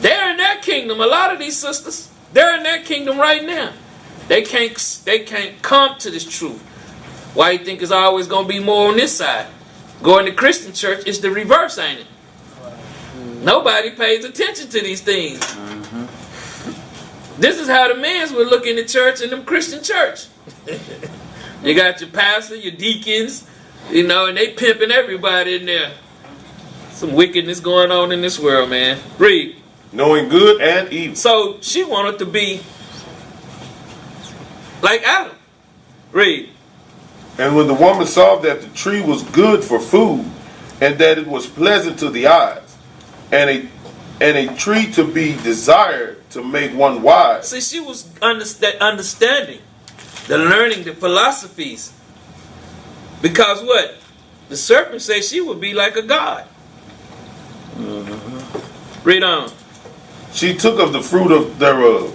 They're in their kingdom. A lot of these sisters, they're in their kingdom right now. They can't come to this truth. Why you think it's always going to be more on this side? Going to Christian church is the reverse, ain't it? Nobody pays attention to these things. This is how the men's would look in the church, in them Christian church. You got your pastor, your deacons, and they pimping everybody in there. Some wickedness going on in this world, man. Read. Knowing good and evil. So she wanted to be like Adam. Read. And when the woman saw that the tree was good for food, and that it was pleasant to the eyes, and a tree to be desired to make one wise. See, she was understanding, the learning, the philosophies. Because what? The serpent said she would be like a god. Read on. She took of the fruit thereof,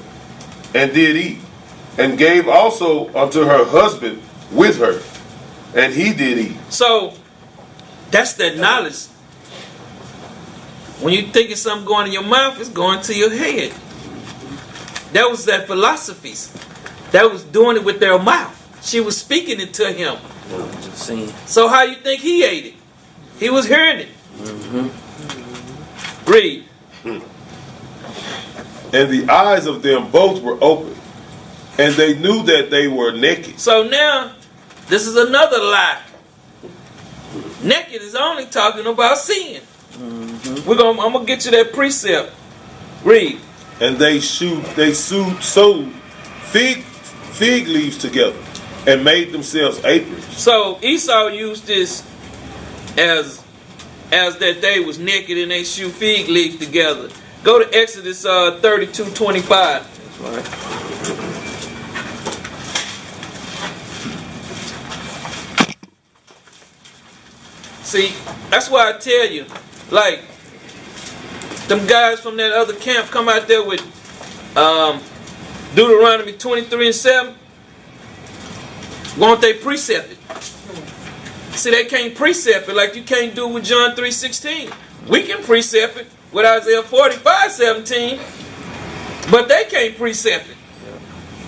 and did eat, and gave also unto her husband with her, and he did eat. So, that's that knowledge. When you think of something going in your mouth, it's going to your head. That was that philosophies. That was doing it with their mouth. She was speaking it to him. So how you think he ate it? He was hearing it. Read. And the eyes of them both were open, and they knew that they were naked. So now, this is another lie. Naked is only talking about sin. I'm gonna get you that precept. Read. And they sewed fig leaves together, and made themselves aprons. So Esau used this as that they was naked and they shoot fig leaves together. Go to Exodus 32:25. Right. See, that's why I tell you, like, them guys from that other camp come out there with Deuteronomy 23:7. Won't they precept it? See, they can't precept it like you can't do with John 3:16. We can precept it with Isaiah 45:17, but they can't precept it.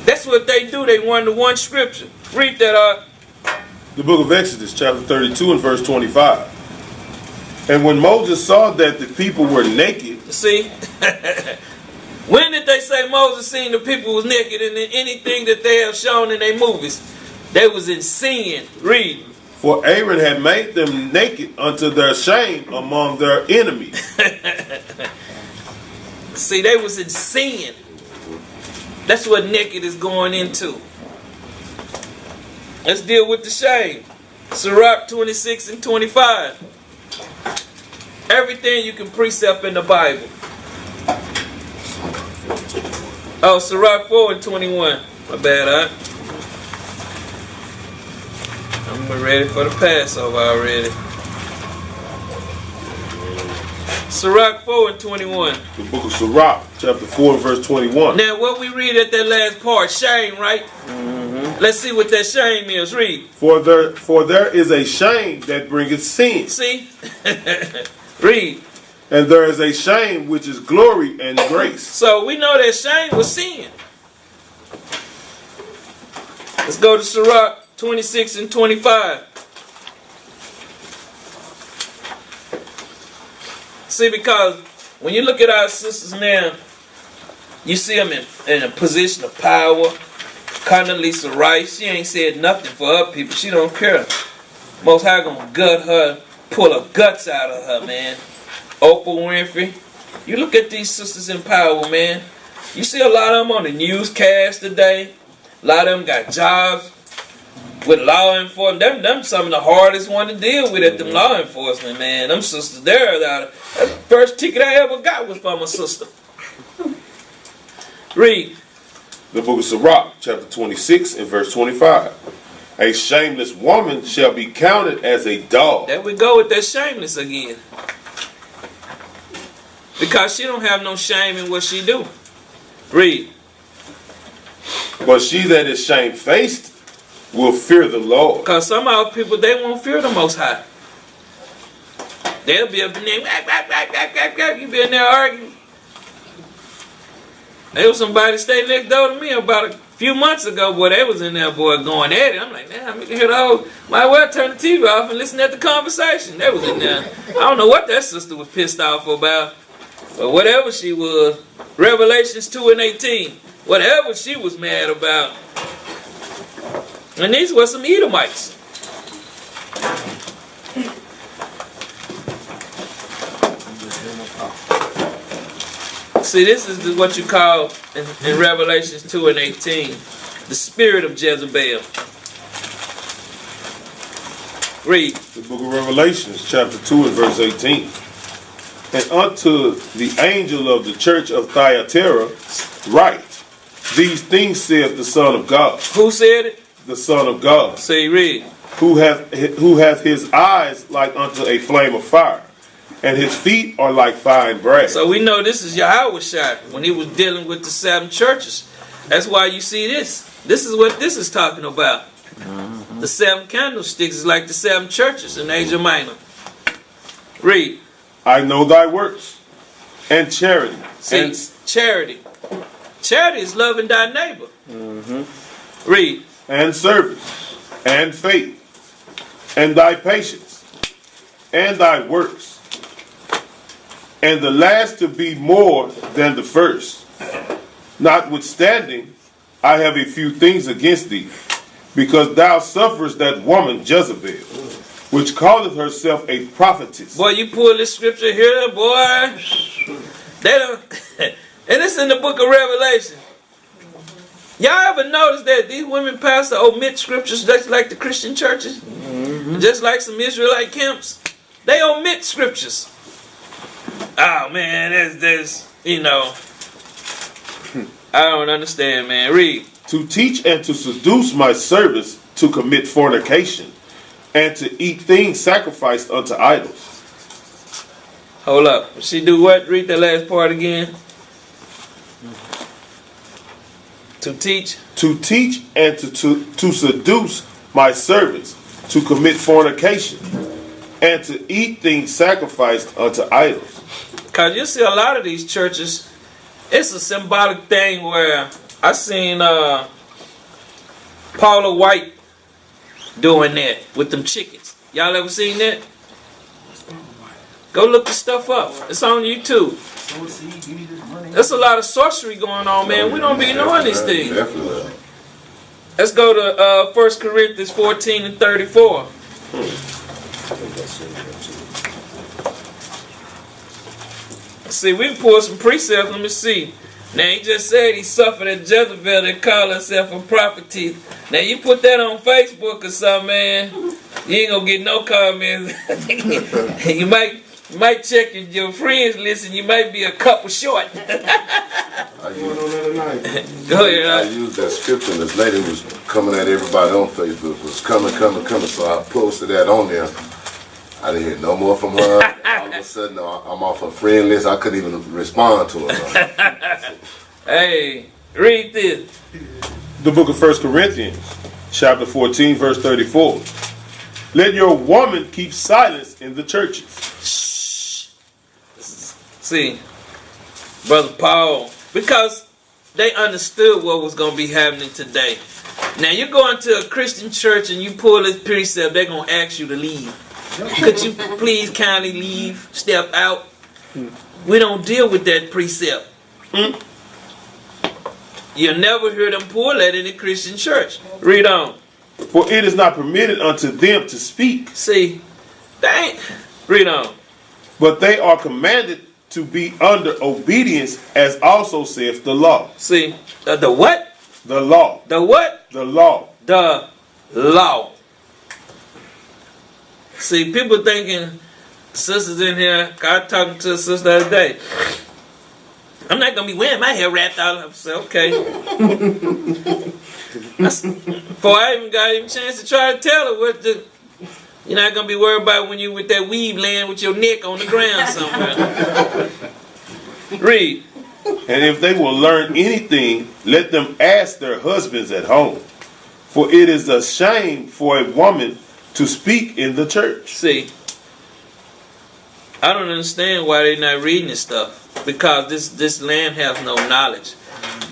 That's what they do. They run to one scripture. Read that. The book of Exodus, chapter 32 and verse 25. And when Moses saw that the people were naked. See? When did they say Moses seen the people was naked? And in anything that they have shown in their movies, they was in sin. Read. For Aaron had made them naked unto their shame among their enemies. See, they was in sin. That's what naked is going into. Let's deal with the shame. Sirach 26 and 25. Everything you can precept in the Bible. Oh, Sirach 4 and 21. My bad, huh? I'm ready for the Passover already. Sirach 4 and 21. The book of Sirach, chapter 4 and verse 21. Now, what we read at that last part, shame, right? Mm-hmm. Let's see what that shame is. Read. For there is a shame that bringeth sin. See? Read. And there is a shame which is glory and grace. So we know that shame was sin. Let's go to Sirach 26 and 25. See, because when you look at our sisters now, you see them in a position of power. Condoleezza Rice, she ain't said nothing for her people. She don't care. Most High gonna gut her, pull her guts out of her, man. Oprah Winfrey. You look at these sisters in power, man. You see a lot of them on the newscast today. A lot of them got jobs with law enforcement. Them some of the hardest one to deal with at them law enforcement, man. Them sisters there. That first ticket I ever got was from a sister. Read. The book of Sirach, chapter 26 and verse 25. A shameless woman shall be counted as a dog. There we go with that shameless again. Because she don't have no shame in what she do. Read. But she that is shamefaced will fear the Lord. Because some of our people, they won't fear the Most High. They'll be up in there, you be in there arguing. There was somebody stayed next door to me about a few months ago, boy, they was in there, boy, going at it. I'm like, damn, I can hear the whole, might well turn the TV off and listen at the conversation. They was in there. I don't know what that sister was pissed off about, but whatever she was, Revelations 2 and 18, whatever she was mad about. And these were some Edomites. See, this is what you call in Revelations 2 and 18, the spirit of Jezebel. Read. The book of Revelations, chapter 2 and verse 18. And unto the angel of the church of Thyatira write, these things saith the Son of God. Who said it? The Son of God. Say, read. Who hath his eyes like unto a flame of fire, and his feet are like fine brass. So we know this is Yahweh when he was dealing with the 7 churches. That's why you see this. This is what this is talking about. Mm-hmm. The 7 candlesticks is like the 7 churches in Asia Minor. Read. I know thy works and charity. See, charity. Charity is loving thy neighbor. Mm-hmm. Read. And service and faith and thy patience and thy works, and the last to be more than the first. Notwithstanding, I have a few things against thee, because thou sufferest that woman Jezebel, which calleth herself a prophetess. Boy, you pull this scripture here, boy. They don't. And it's in the book of Revelation. Y'all ever notice that these women pastors omit scriptures just like the Christian churches? Mm-hmm. Just like some Israelite camps? They omit scriptures. Oh, man, there's, you know. I don't understand, man. Read. To teach and to seduce my servants to commit fornication, and to eat things sacrificed unto idols. Hold up. She do what? Read the last part again. To teach? To teach and to seduce my servants to commit fornication, and to eat things sacrificed unto idols. Because you see a lot of these churches, it's a symbolic thing where I seen Paula White doing that with them chickens. Y'all ever seen that? Go look the stuff up. It's on YouTube. There's a lot of sorcery going on, man. We don't be knowing these things. Definitely. Let's go to 1 Corinthians 14 and 34. See, we can pull some precepts. Let me see. Now, he just said he suffered at Jezebel that called herself a prophetess. Now, you put that on Facebook or something, man, you ain't gonna get no comments. You might check your friends list and you might be a couple short. Go ahead. I used that scripture and this lady was coming at everybody on Facebook. Was coming. So I posted that on there. I didn't hear no more from her. All of a sudden, I'm off her friend list. I couldn't even respond to her. Hey, read this. The book of 1 Corinthians, chapter 14, verse 34. Let your woman keep silence in the churches. See, Brother Paul, because they understood what was going to be happening today. Now, you go into a Christian church and you pull this precept, they're going to ask you to leave. Could you please kindly leave, step out? We don't deal with that precept. You'll never hear them pull that in a Christian church. Read on. For it is not permitted unto them to speak. See, they ain't. Read on. But they are commanded to be under obedience, as also saith the law. See, the what? The law. The what? The law. The law. See, people thinking, sisters in here, I was talking to a sister the other day. I'm not going to be wearing my hair wrapped out. I said, okay. Before I even got a chance to try to tell her what the... You're not going to be worried about when you with that weave laying with your neck on the ground somewhere. Read. And if they will learn anything, let them ask their husbands at home. For it is a shame for a woman to speak in the church. See, I don't understand why they're not reading this stuff. Because this land has no knowledge.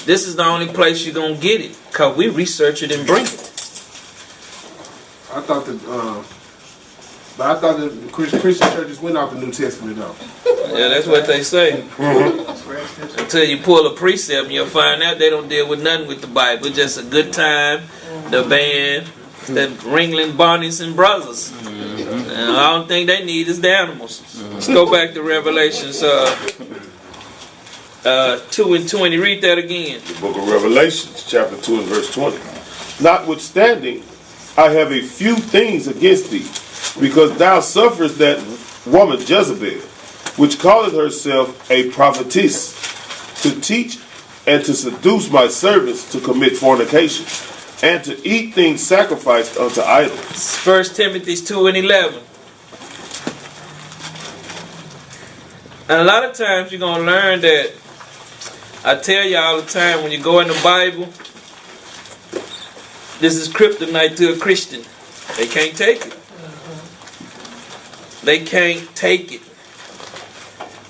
This is the only place you're going to get it. Because we research it and bring it. I thought the Christian churches went off the New Testament though. Yeah, that's what they say. Until you pull a precept, you'll find out they don't deal with nothing with the Bible. It's just a good time, the band, the Ringling Bonnies and Brothers. And I don't think they need is the animals. Let's go back to Revelations 2 and 20. Read that again. The book of Revelations, chapter 2 and verse 20. Notwithstanding, I have a few things against thee, because thou sufferest that woman Jezebel, which calleth herself a prophetess, to teach and to seduce my servants to commit fornication, and to eat things sacrificed unto idols. 1 Timothy 2 and 11. And a lot of times you're going to learn that, I tell you all the time, when you go in the Bible, this is kryptonite to a Christian. They can't take it. They can't take it.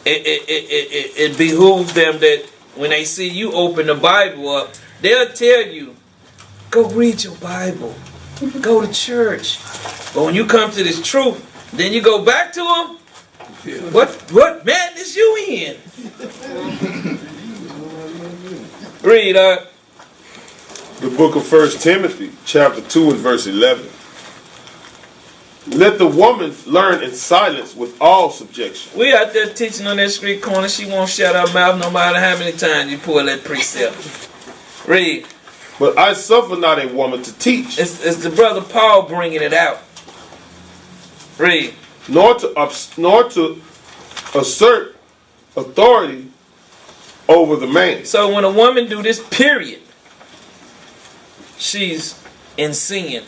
It behooves them that when they see you open the Bible up, they'll tell you, go read your Bible. Go to church. But when you come to this truth, then you go back to them. What madness you in? Read The book of 1 Timothy, chapter 2 and verse 11. Let the woman learn in silence with all subjection. We out there teaching on that street corner. She won't shut her mouth no matter how many times you pull that precept. Read. But I suffer not a woman to teach. It's the brother Paul bringing it out. Read. Nor to assert authority over the man. So when a woman do this, period, she's in sin.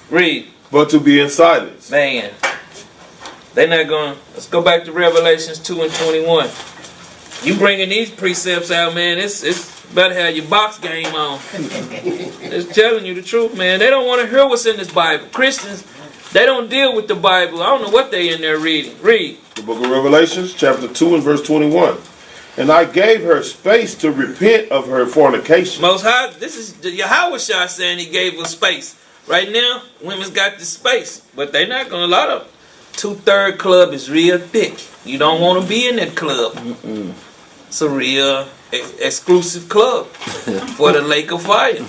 Read. But to be in silence. Man, they're not going. Let's go back to Revelations 2 and 21. You bringing these precepts out, man, it's better have your box game on. It's telling you the truth, man. They don't want to hear what's in this Bible. Christians, They don't deal with the Bible. I don't know what they in there reading. Read. The book of Revelations, chapter 2 and verse 21. And I gave her space to repent of her fornication. Most High, this is Yahweh Shah saying he gave us space. Right now, women's got this space, but they're not going to allow them. 2/3 club is real thick. You don't want to be in that club. It's a real exclusive club for the lake of fire.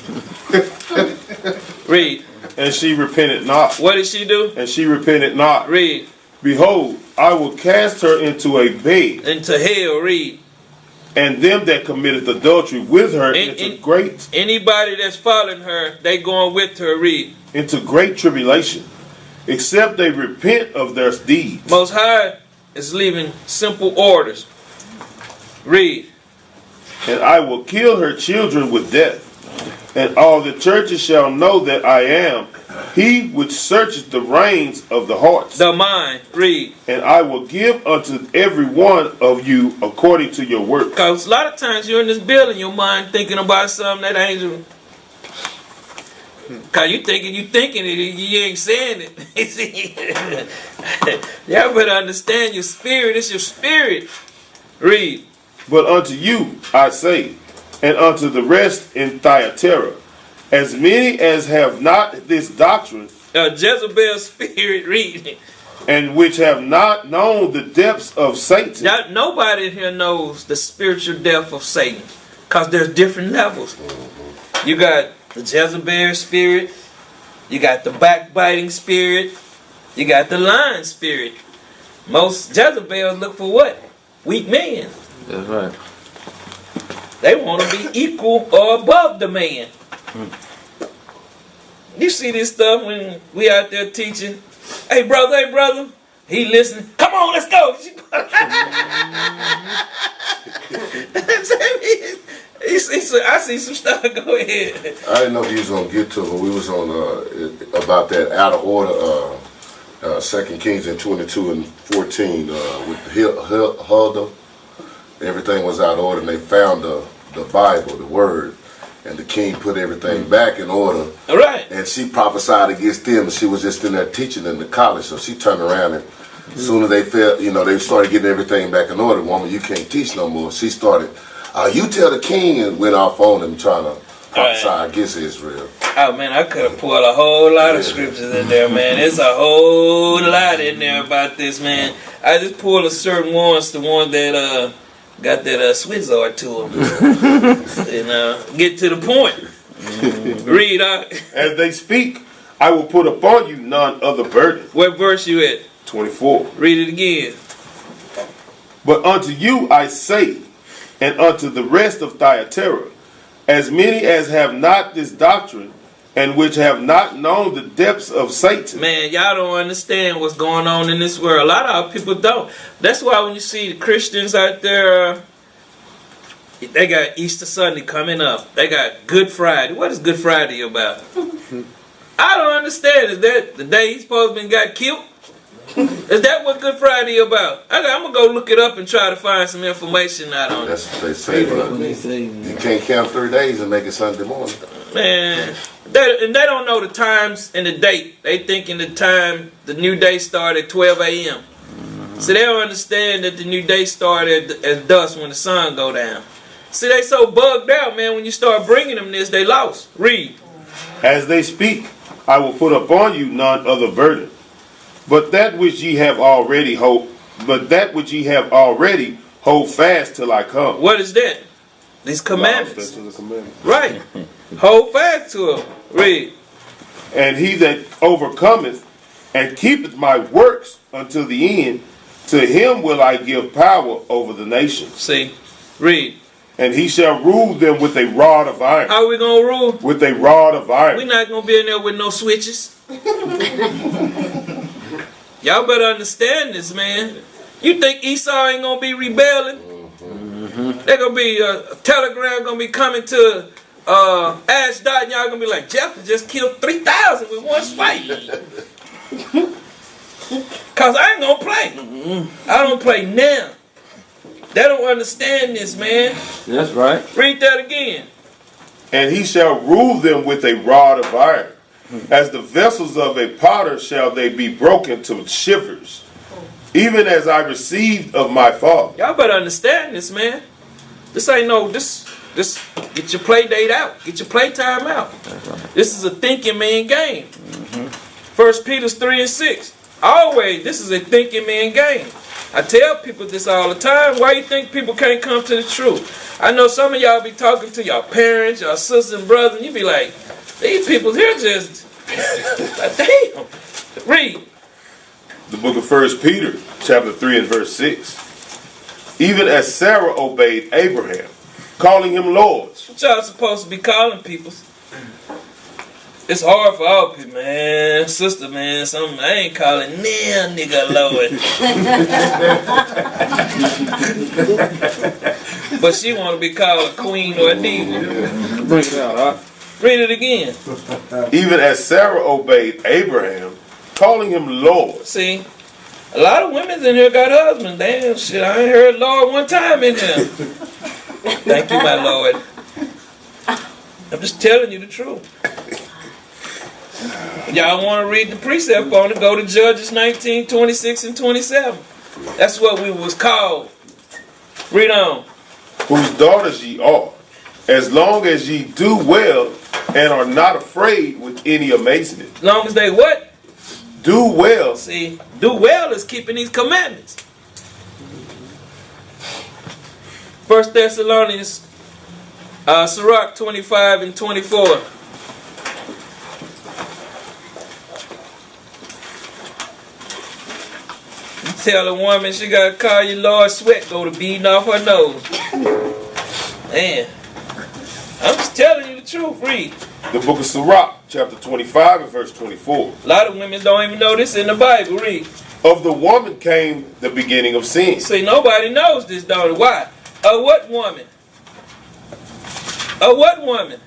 Read. And she repented not. What did she do? And she repented not. Read. Behold, I will cast her into a bed, Into hell. Read. and them that committed adultery with her Anybody that's following her, they going with her. Read. into great tribulation, except they repent of their deeds. Most High is leaving simple orders. Read. And I will kill her children with death, and all the churches shall know that I am he which searches the reins of the hearts. The mind. Read. And I will give unto every one of you according to your work. Because a lot of times you're in this building, your mind thinking about something that angel. Because you thinking it, you ain't saying it. Y'all better understand your spirit. It's your spirit. Read. But unto you I say, and unto the rest in Thyatira, as many as have not this doctrine, Jezebel spirit. Read. and which have not known the depths of Satan. Now, nobody in here knows the spiritual depth of Satan. Because there's different levels. You got the Jezebel spirit. You got the backbiting spirit. You got the lying spirit. Most Jezebels look for what? Weak men. That's right. They want to be equal or above the man. You see this stuff when we out there teaching. Hey brother. He listening. Come on, let's go. I see some stuff. Go ahead. I didn't know if you was gonna get to it, but we was on about that out of order. 2 Kings and 22 and 14 with Huldah. Everything was out of order, and they found the Bible, the Word, and the king put everything back in order. All right. And she prophesied against them, and she was just in there teaching in the college. So she turned around, and as soon as they felt, they started getting everything back in order. Woman, you can't teach no more. She started, you tell the king, and went off on him trying to prophesy against Israel. Oh man, I could have pulled a whole lot of scriptures in there, man. There's a whole lot in there about this, man. I just pulled a certain ones, the one that got that Swizzard to them. And get to the point. Read. As they speak, I will put upon you none other burden. What verse you at? 24. Read it again. But unto you I say, and unto the rest of Thyatira, as many as have not this doctrine, and which have not known the depths of Satan. Man, y'all don't understand what's going on in this world. A lot of our people don't. That's why when you see the Christians out there, they got Easter Sunday coming up. They got Good Friday. What is Good Friday about? I don't understand. Is that the day he's supposed to got killed? Is that what Good Friday about? I'm going to go look it up and try to find some information out on it. That's what they say, but you can't count 3 days and make it Sunday morning. Man, they don't know the times and the date. They thinking the time, the new day started at 12 a.m. So they don't understand that the new day started at dusk when the sun go down. See, they so bugged out, man. When you start bringing them this, they lost. Read. As they speak, I will put upon you none other burden. But that which ye have already hold fast till I come. What is that? These commandments. Right. Hold fast to them. Read. And he that overcometh and keepeth my works until the end, to him will I give power over the nations. See. Read. And he shall rule them with a rod of iron. How are we going to rule? With a rod of iron. We're not going to be in there with no switches. Y'all better understand this, man. You think Esau ain't going to be rebelling? They're going to be, a telegram going to be coming to Ashdod, and y'all going to be like, Jeff just killed 3,000 with one swipe. Because I ain't going to play. I don't play now. They don't understand this, man. That's right. Read that again. And he shall rule them with a rod of iron, As the vessels of a potter shall they be broken to shivers, even as I received of my Father. Y'all better understand this, man. This ain't no, this get your play date out. Get your play time out. This is a thinking man game. 1 Peter 3 and 6. Always, this is a thinking man game. I tell people this all the time. Why you think people can't come to the truth? I know some of y'all be talking to your parents, your sisters and brothers, and you be like, these people here just, like, damn. Read. The book of 1 Peter, chapter 3 and verse 6. Even as Sarah obeyed Abraham, calling him Lord. What y'all supposed to be calling people? It's hard for all people, man. Sister, man. Something I ain't calling now, nigga, Lord. But she want to be called a queen or a diva. Bring it out, huh? Read it again. Even as Sarah obeyed Abraham, calling him Lord. See, a lot of women in here got husbands. Damn, shit, I ain't heard Lord one time in here. Thank you, my Lord. I'm just telling you the truth. Y'all want to read the precept on it, go to Judges 19, 26 and 27. That's what we was called. Read on. Whose daughters ye are, as long as ye do well and are not afraid with any amazement. As long as they what? Do well. See, do well is keeping these commandments. 1 Thessalonians, Sirach 25 and 24. Tell a woman she got to call you Lord, sweat go to beating off her nose. Man, I'm just telling you the truth. Read. The book of Sirach, chapter 25 and verse 24. A lot of women don't even know this in the Bible. Read. Of the woman came the beginning of sin. See, nobody knows this, don't it? Why? A what woman? A what woman?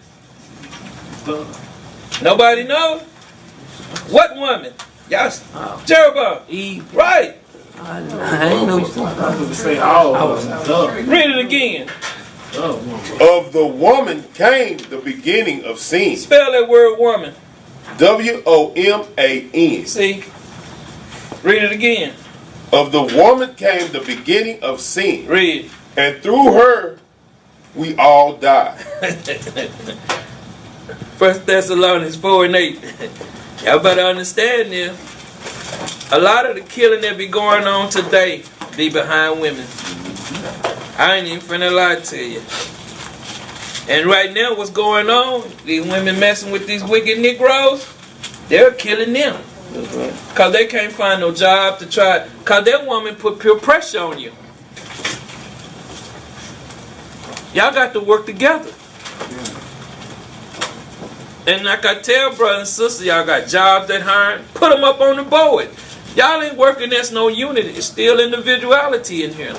Nobody knows? What woman? Yes. Jeroboam. Eve. Right. I ain't know you. I was to say all of them. Read it again. Of the woman came the beginning of sin. Spell that word woman. W-O-M-A-N. See? Read it again. Of the woman came the beginning of sin. Read. And through her we all die. 1 Thessalonians 4 and 8. Y'all better understand this. A lot of the killing that be going on today be behind women. I ain't even finna lie to you. And right now what's going on, these women messing with these wicked Negroes, they're killing them. Because they can't find no job to try. Because that woman put peer pressure on you. Y'all got to work together. And like I tell brothers and sisters, y'all got jobs that hiring, put them up on the board. Y'all ain't working, there's no unity. It's still individuality in here.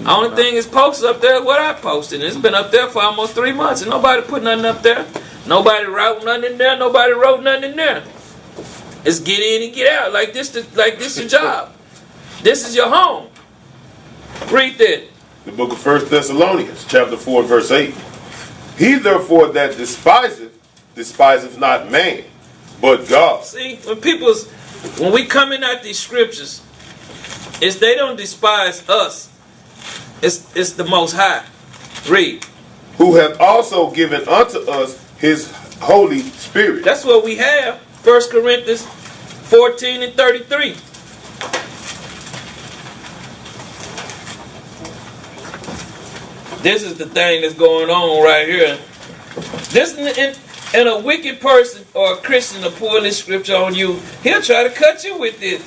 Only thing is posted up there is what I posted. It's been up there for almost 3 months and nobody put nothing up there. Nobody wrote nothing in there. Nobody wrote nothing in there. It's get in and get out. Like this your job. This is your home. Read that. The book of 1 Thessalonians, chapter 4, verse 8. He therefore that despiseth not man, but God. See, when we coming out these scriptures, it's they don't despise us. It's the Most High. Read. Who hath also given unto us his Holy Spirit. That's what we have. 1 Corinthians 14 and 33. This is the thing that's going on right here. This and a wicked person or a Christian to pull this scripture on you, he'll try to cut you with it.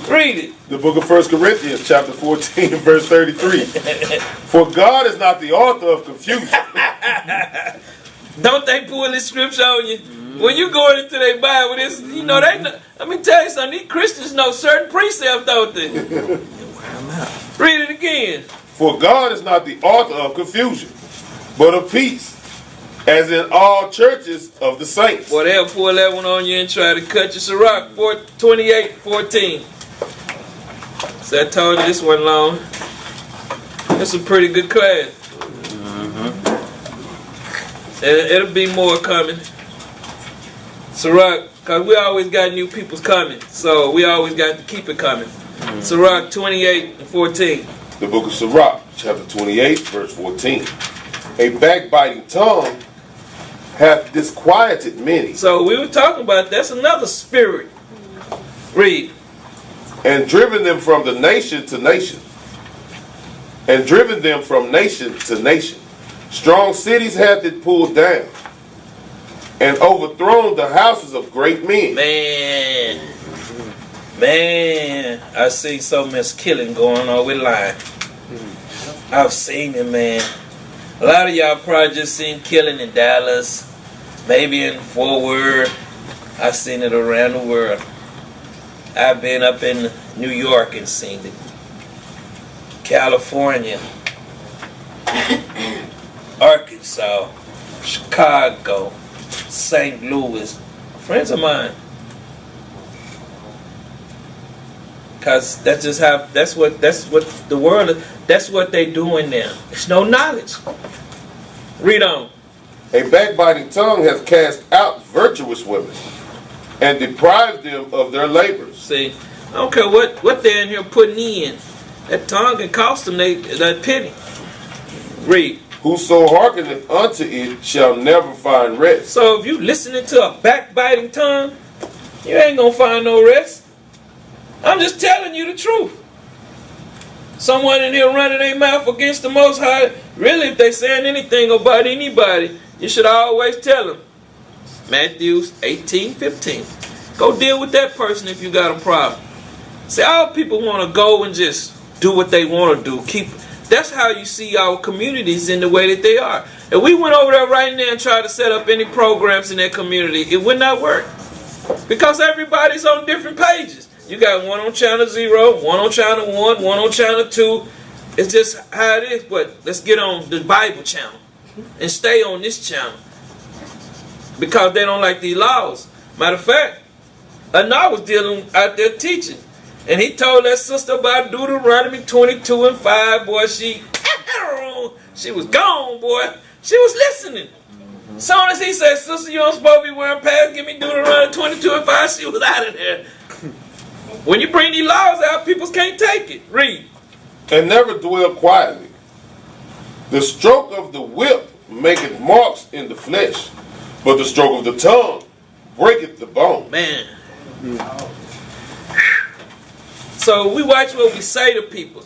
Read it. The book of 1 Corinthians, chapter 14, verse 33. For God is not the author of confusion. Don't they pull this scripture on you? When you go into their Bible, this, you know, they know, let me tell you something, these Christians know certain precepts, don't they? Read it again. For God is not the author of confusion, but of peace, as in all churches of the saints. Well, they'll pull that one on you and try to cut you. Sirach 28:14. So I told you this one long. It's a pretty good class. It'll be more coming. Sirach, because we always got new peoples coming, so we always got to keep it coming. Sirach 28 and 14. The book of Sirach, chapter 28, verse 14. A backbiting tongue hath disquieted many. So we were talking about that's another spirit. Read. And driven them from the nation to nation. And driven them from nation to nation. Strong cities hath it pulled down. And overthrown the houses of great men. Man, I see so much killing going on with lying. I've seen it, man. A lot of y'all probably just seen killing in Dallas, maybe in Fort Worth. I've seen it around the world. I've been up in New York and seen it. California, Arkansas, Chicago, St. Louis. Friends of mine. Cause that's just how that's what the world that's what they doing now. It's no knowledge. Read on. A backbiting tongue hath cast out virtuous women, and deprived them of their labors. See, I don't care what they're in here putting in. That tongue can cost them that penny. Read. Whoso hearkeneth unto it shall never find rest. So if you listening to a backbiting tongue, you ain't gonna find no rest. I'm just telling you the truth. Someone in here running their mouth against the Most High, really if they saying anything about anybody, you should always tell them. Matthew 18:15. Go deal with that person if you got a problem. See, all people want to go and just do what they want to do. That's how you see our communities in the way that they are. If we went over there right now and tried to set up any programs in that community, it would not work. Because everybody's on different pages. You got one on channel 0, one on channel 1, one on channel 2. It's just how it is. But let's get on the Bible channel and stay on this channel. Because they don't like these laws. Matter of fact, Anah was dealing out there teaching. And he told that sister about Deuteronomy 22 and 5. Boy, she was gone, boy. She was listening. Soon as he said, sister, you don't supposed to be wearing pants, give me Deuteronomy 22 and 5, she was out of there. When you bring these laws out, people can't take it. Read. And never dwell quietly. The stroke of the whip maketh marks in the flesh, but the stroke of the tongue breaketh the bone. Man. So we watch what we say to people.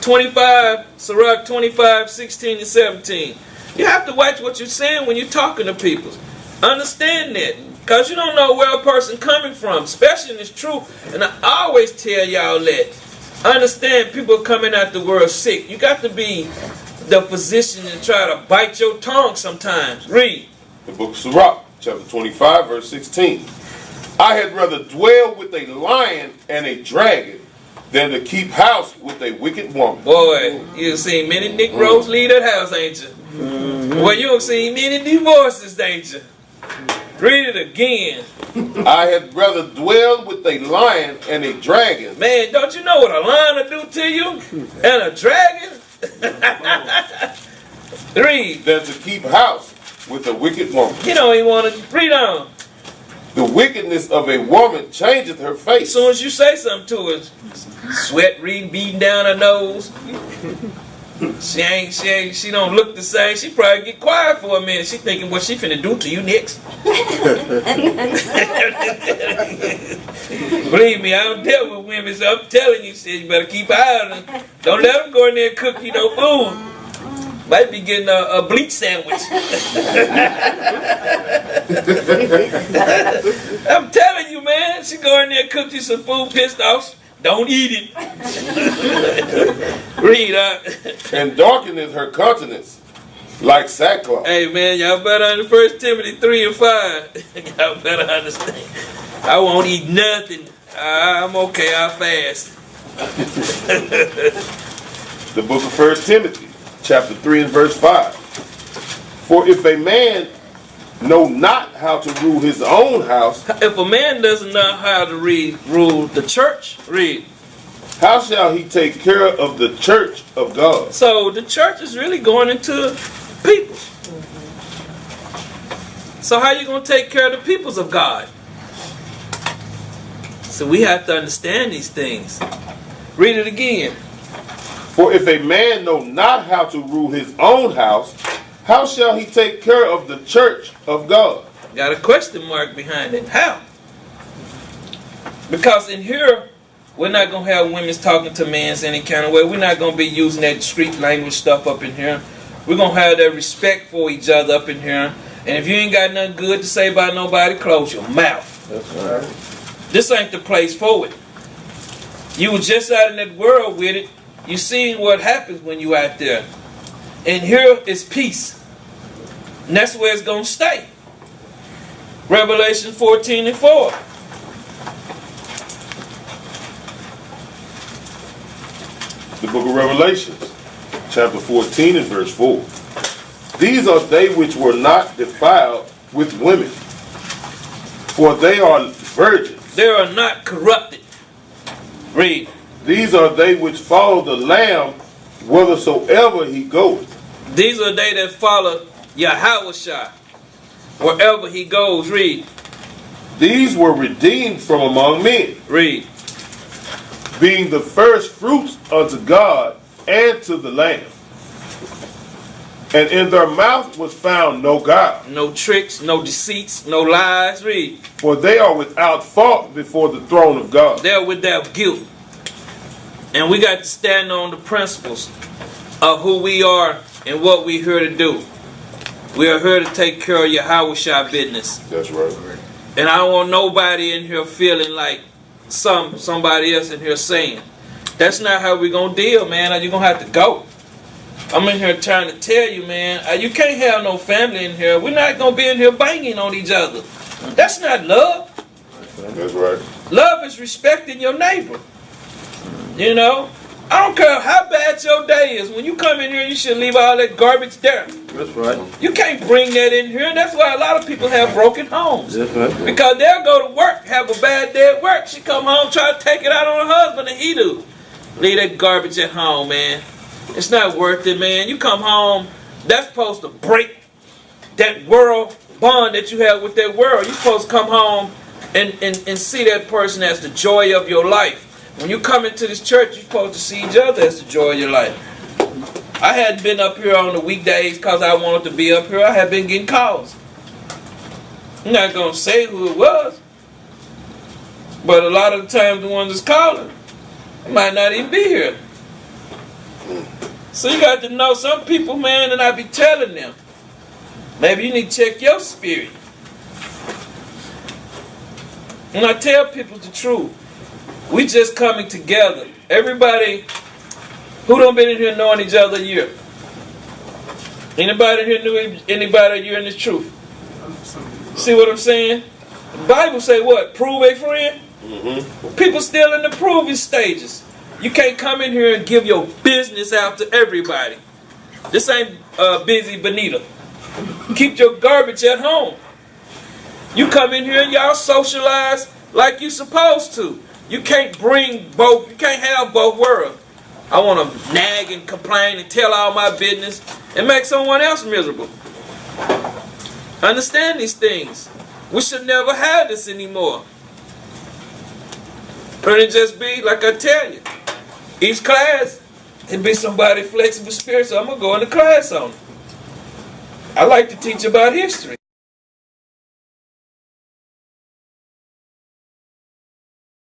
25, Sirach 25, 16 and 17. You have to watch what you're saying when you're talking to people. Understand that. Because you don't know where a person coming from, especially in this truth. And I always tell y'all that. Understand people are coming out the world sick. You got to be the physician and try to bite your tongue sometimes. Read. The book of Sirach, chapter 25, verse 16. I had rather dwell with a lion and a dragon than to keep house with a wicked woman. Boy, you've seen many Negroes leave that house, ain't you? Boy, you've seen many divorces, ain't you? Read it again. I had rather dwell with a lion and a dragon. Man, don't you know what a lion will do to you? And a dragon? Read. Than to keep house with a wicked woman. You don't even want to read on. The wickedness of a woman changeth her face. As soon as you say something to her, sweat beating down her nose. She don't look the same. She probably get quiet for a minute. She thinking what she finna do to you next. Believe me, I don't deal with women, so I'm telling you, you better keep an eye on them. Don't let them go in there and cook you no food. Might be getting a bleach sandwich. I'm telling you, man. She go in there and cook you some food, pissed off. Don't eat it. Read out. And darkeneth her countenance like sackcloth. Hey, man, y'all better understand 1 Timothy 3 and 5. Y'all better understand. I won't eat nothing. I'm okay. I'll fast. The book of 1 Timothy, chapter 3 and verse 5. For if a man know not how to rule his own house, if a man doesn't know how to rule the church, read. How shall he take care of the church of God? So the church is really going into people. So how you going to take care of the peoples of God? So we have to understand these things. Read it again. For if a man know not how to rule his own house, how shall he take care of the church of God? Got a question mark behind it. How? Because in here, we're not going to have women talking to men any kind of way. We're not going to be using that street language stuff up in here. We're going to have that respect for each other up in here. And if you ain't got nothing good to say about nobody, close your mouth. That's right. This ain't the place for it. You were just out in that world with it. You seen what happens when you out there. And here is peace. And that's where it's going to stay. Revelation 14:4. The book of Revelation, chapter 14 and verse 4. These are they which were not defiled with women, for they are virgins. They are not corrupted. Read. These are they which follow the Lamb whithersoever he goeth. These are they that follow Yahweh wherever he goes. Read. These were redeemed from among men, Read. being the first fruits unto God and to the Lamb. And in their mouth was found no guile. No tricks, no deceits, no lies. Read. For they are without fault before the throne of God. They're without guilt. And we got to stand on the principles of who we are and what we're here to do. We are here to take care of Yahweh business. That's right. And I don't want nobody in here feeling like somebody else in here saying. That's not how we're going to deal, man. You're going to have to go. I'm in here trying to tell you, man, you can't have no family in here. We're not going to be in here banging on each other. That's not love. That's right. Love is respecting your neighbor. You know? I don't care how bad your day is. When you come in here, you should leave all that garbage there. That's right. You can't bring that in here. That's why a lot of people have broken homes. That's right. Because they'll go to work, have a bad day at work. She come home, try to take it out on her husband, and he do. Leave that garbage at home, man. It's not worth it, man. You come home, that's supposed to break that world bond that you have with that world. You're supposed to come home and see that person as the joy of your life. When you come into this church, you're supposed to see each other as the joy of your life. I hadn't been up here on the weekdays because I wanted to be up here. I had been getting calls. I'm not going to say who it was. But a lot of the times the ones that's calling might not even be here. So you got to know some people, man, and I be telling them, maybe you need to check your spirit. And I tell people the truth. We just coming together. Everybody who don't been in here knowing each other a year. Anybody in here knew anybody a year in this truth? See what I'm saying? The Bible say what? Prove a friend? Mm-hmm. People still in the proving stages. You can't come in here and give your business out to everybody. This ain't busy Benita. Keep your garbage at home. You come in here and y'all socialize like you supposed to. You can't bring both. You can't have both worlds. I want to nag and complain and tell all my business and make someone else miserable. Understand these things. We should never have this anymore. But it just be like I tell you. Each class can be somebody flexible spirit, so I'm going to go into class on it. I like to teach about history.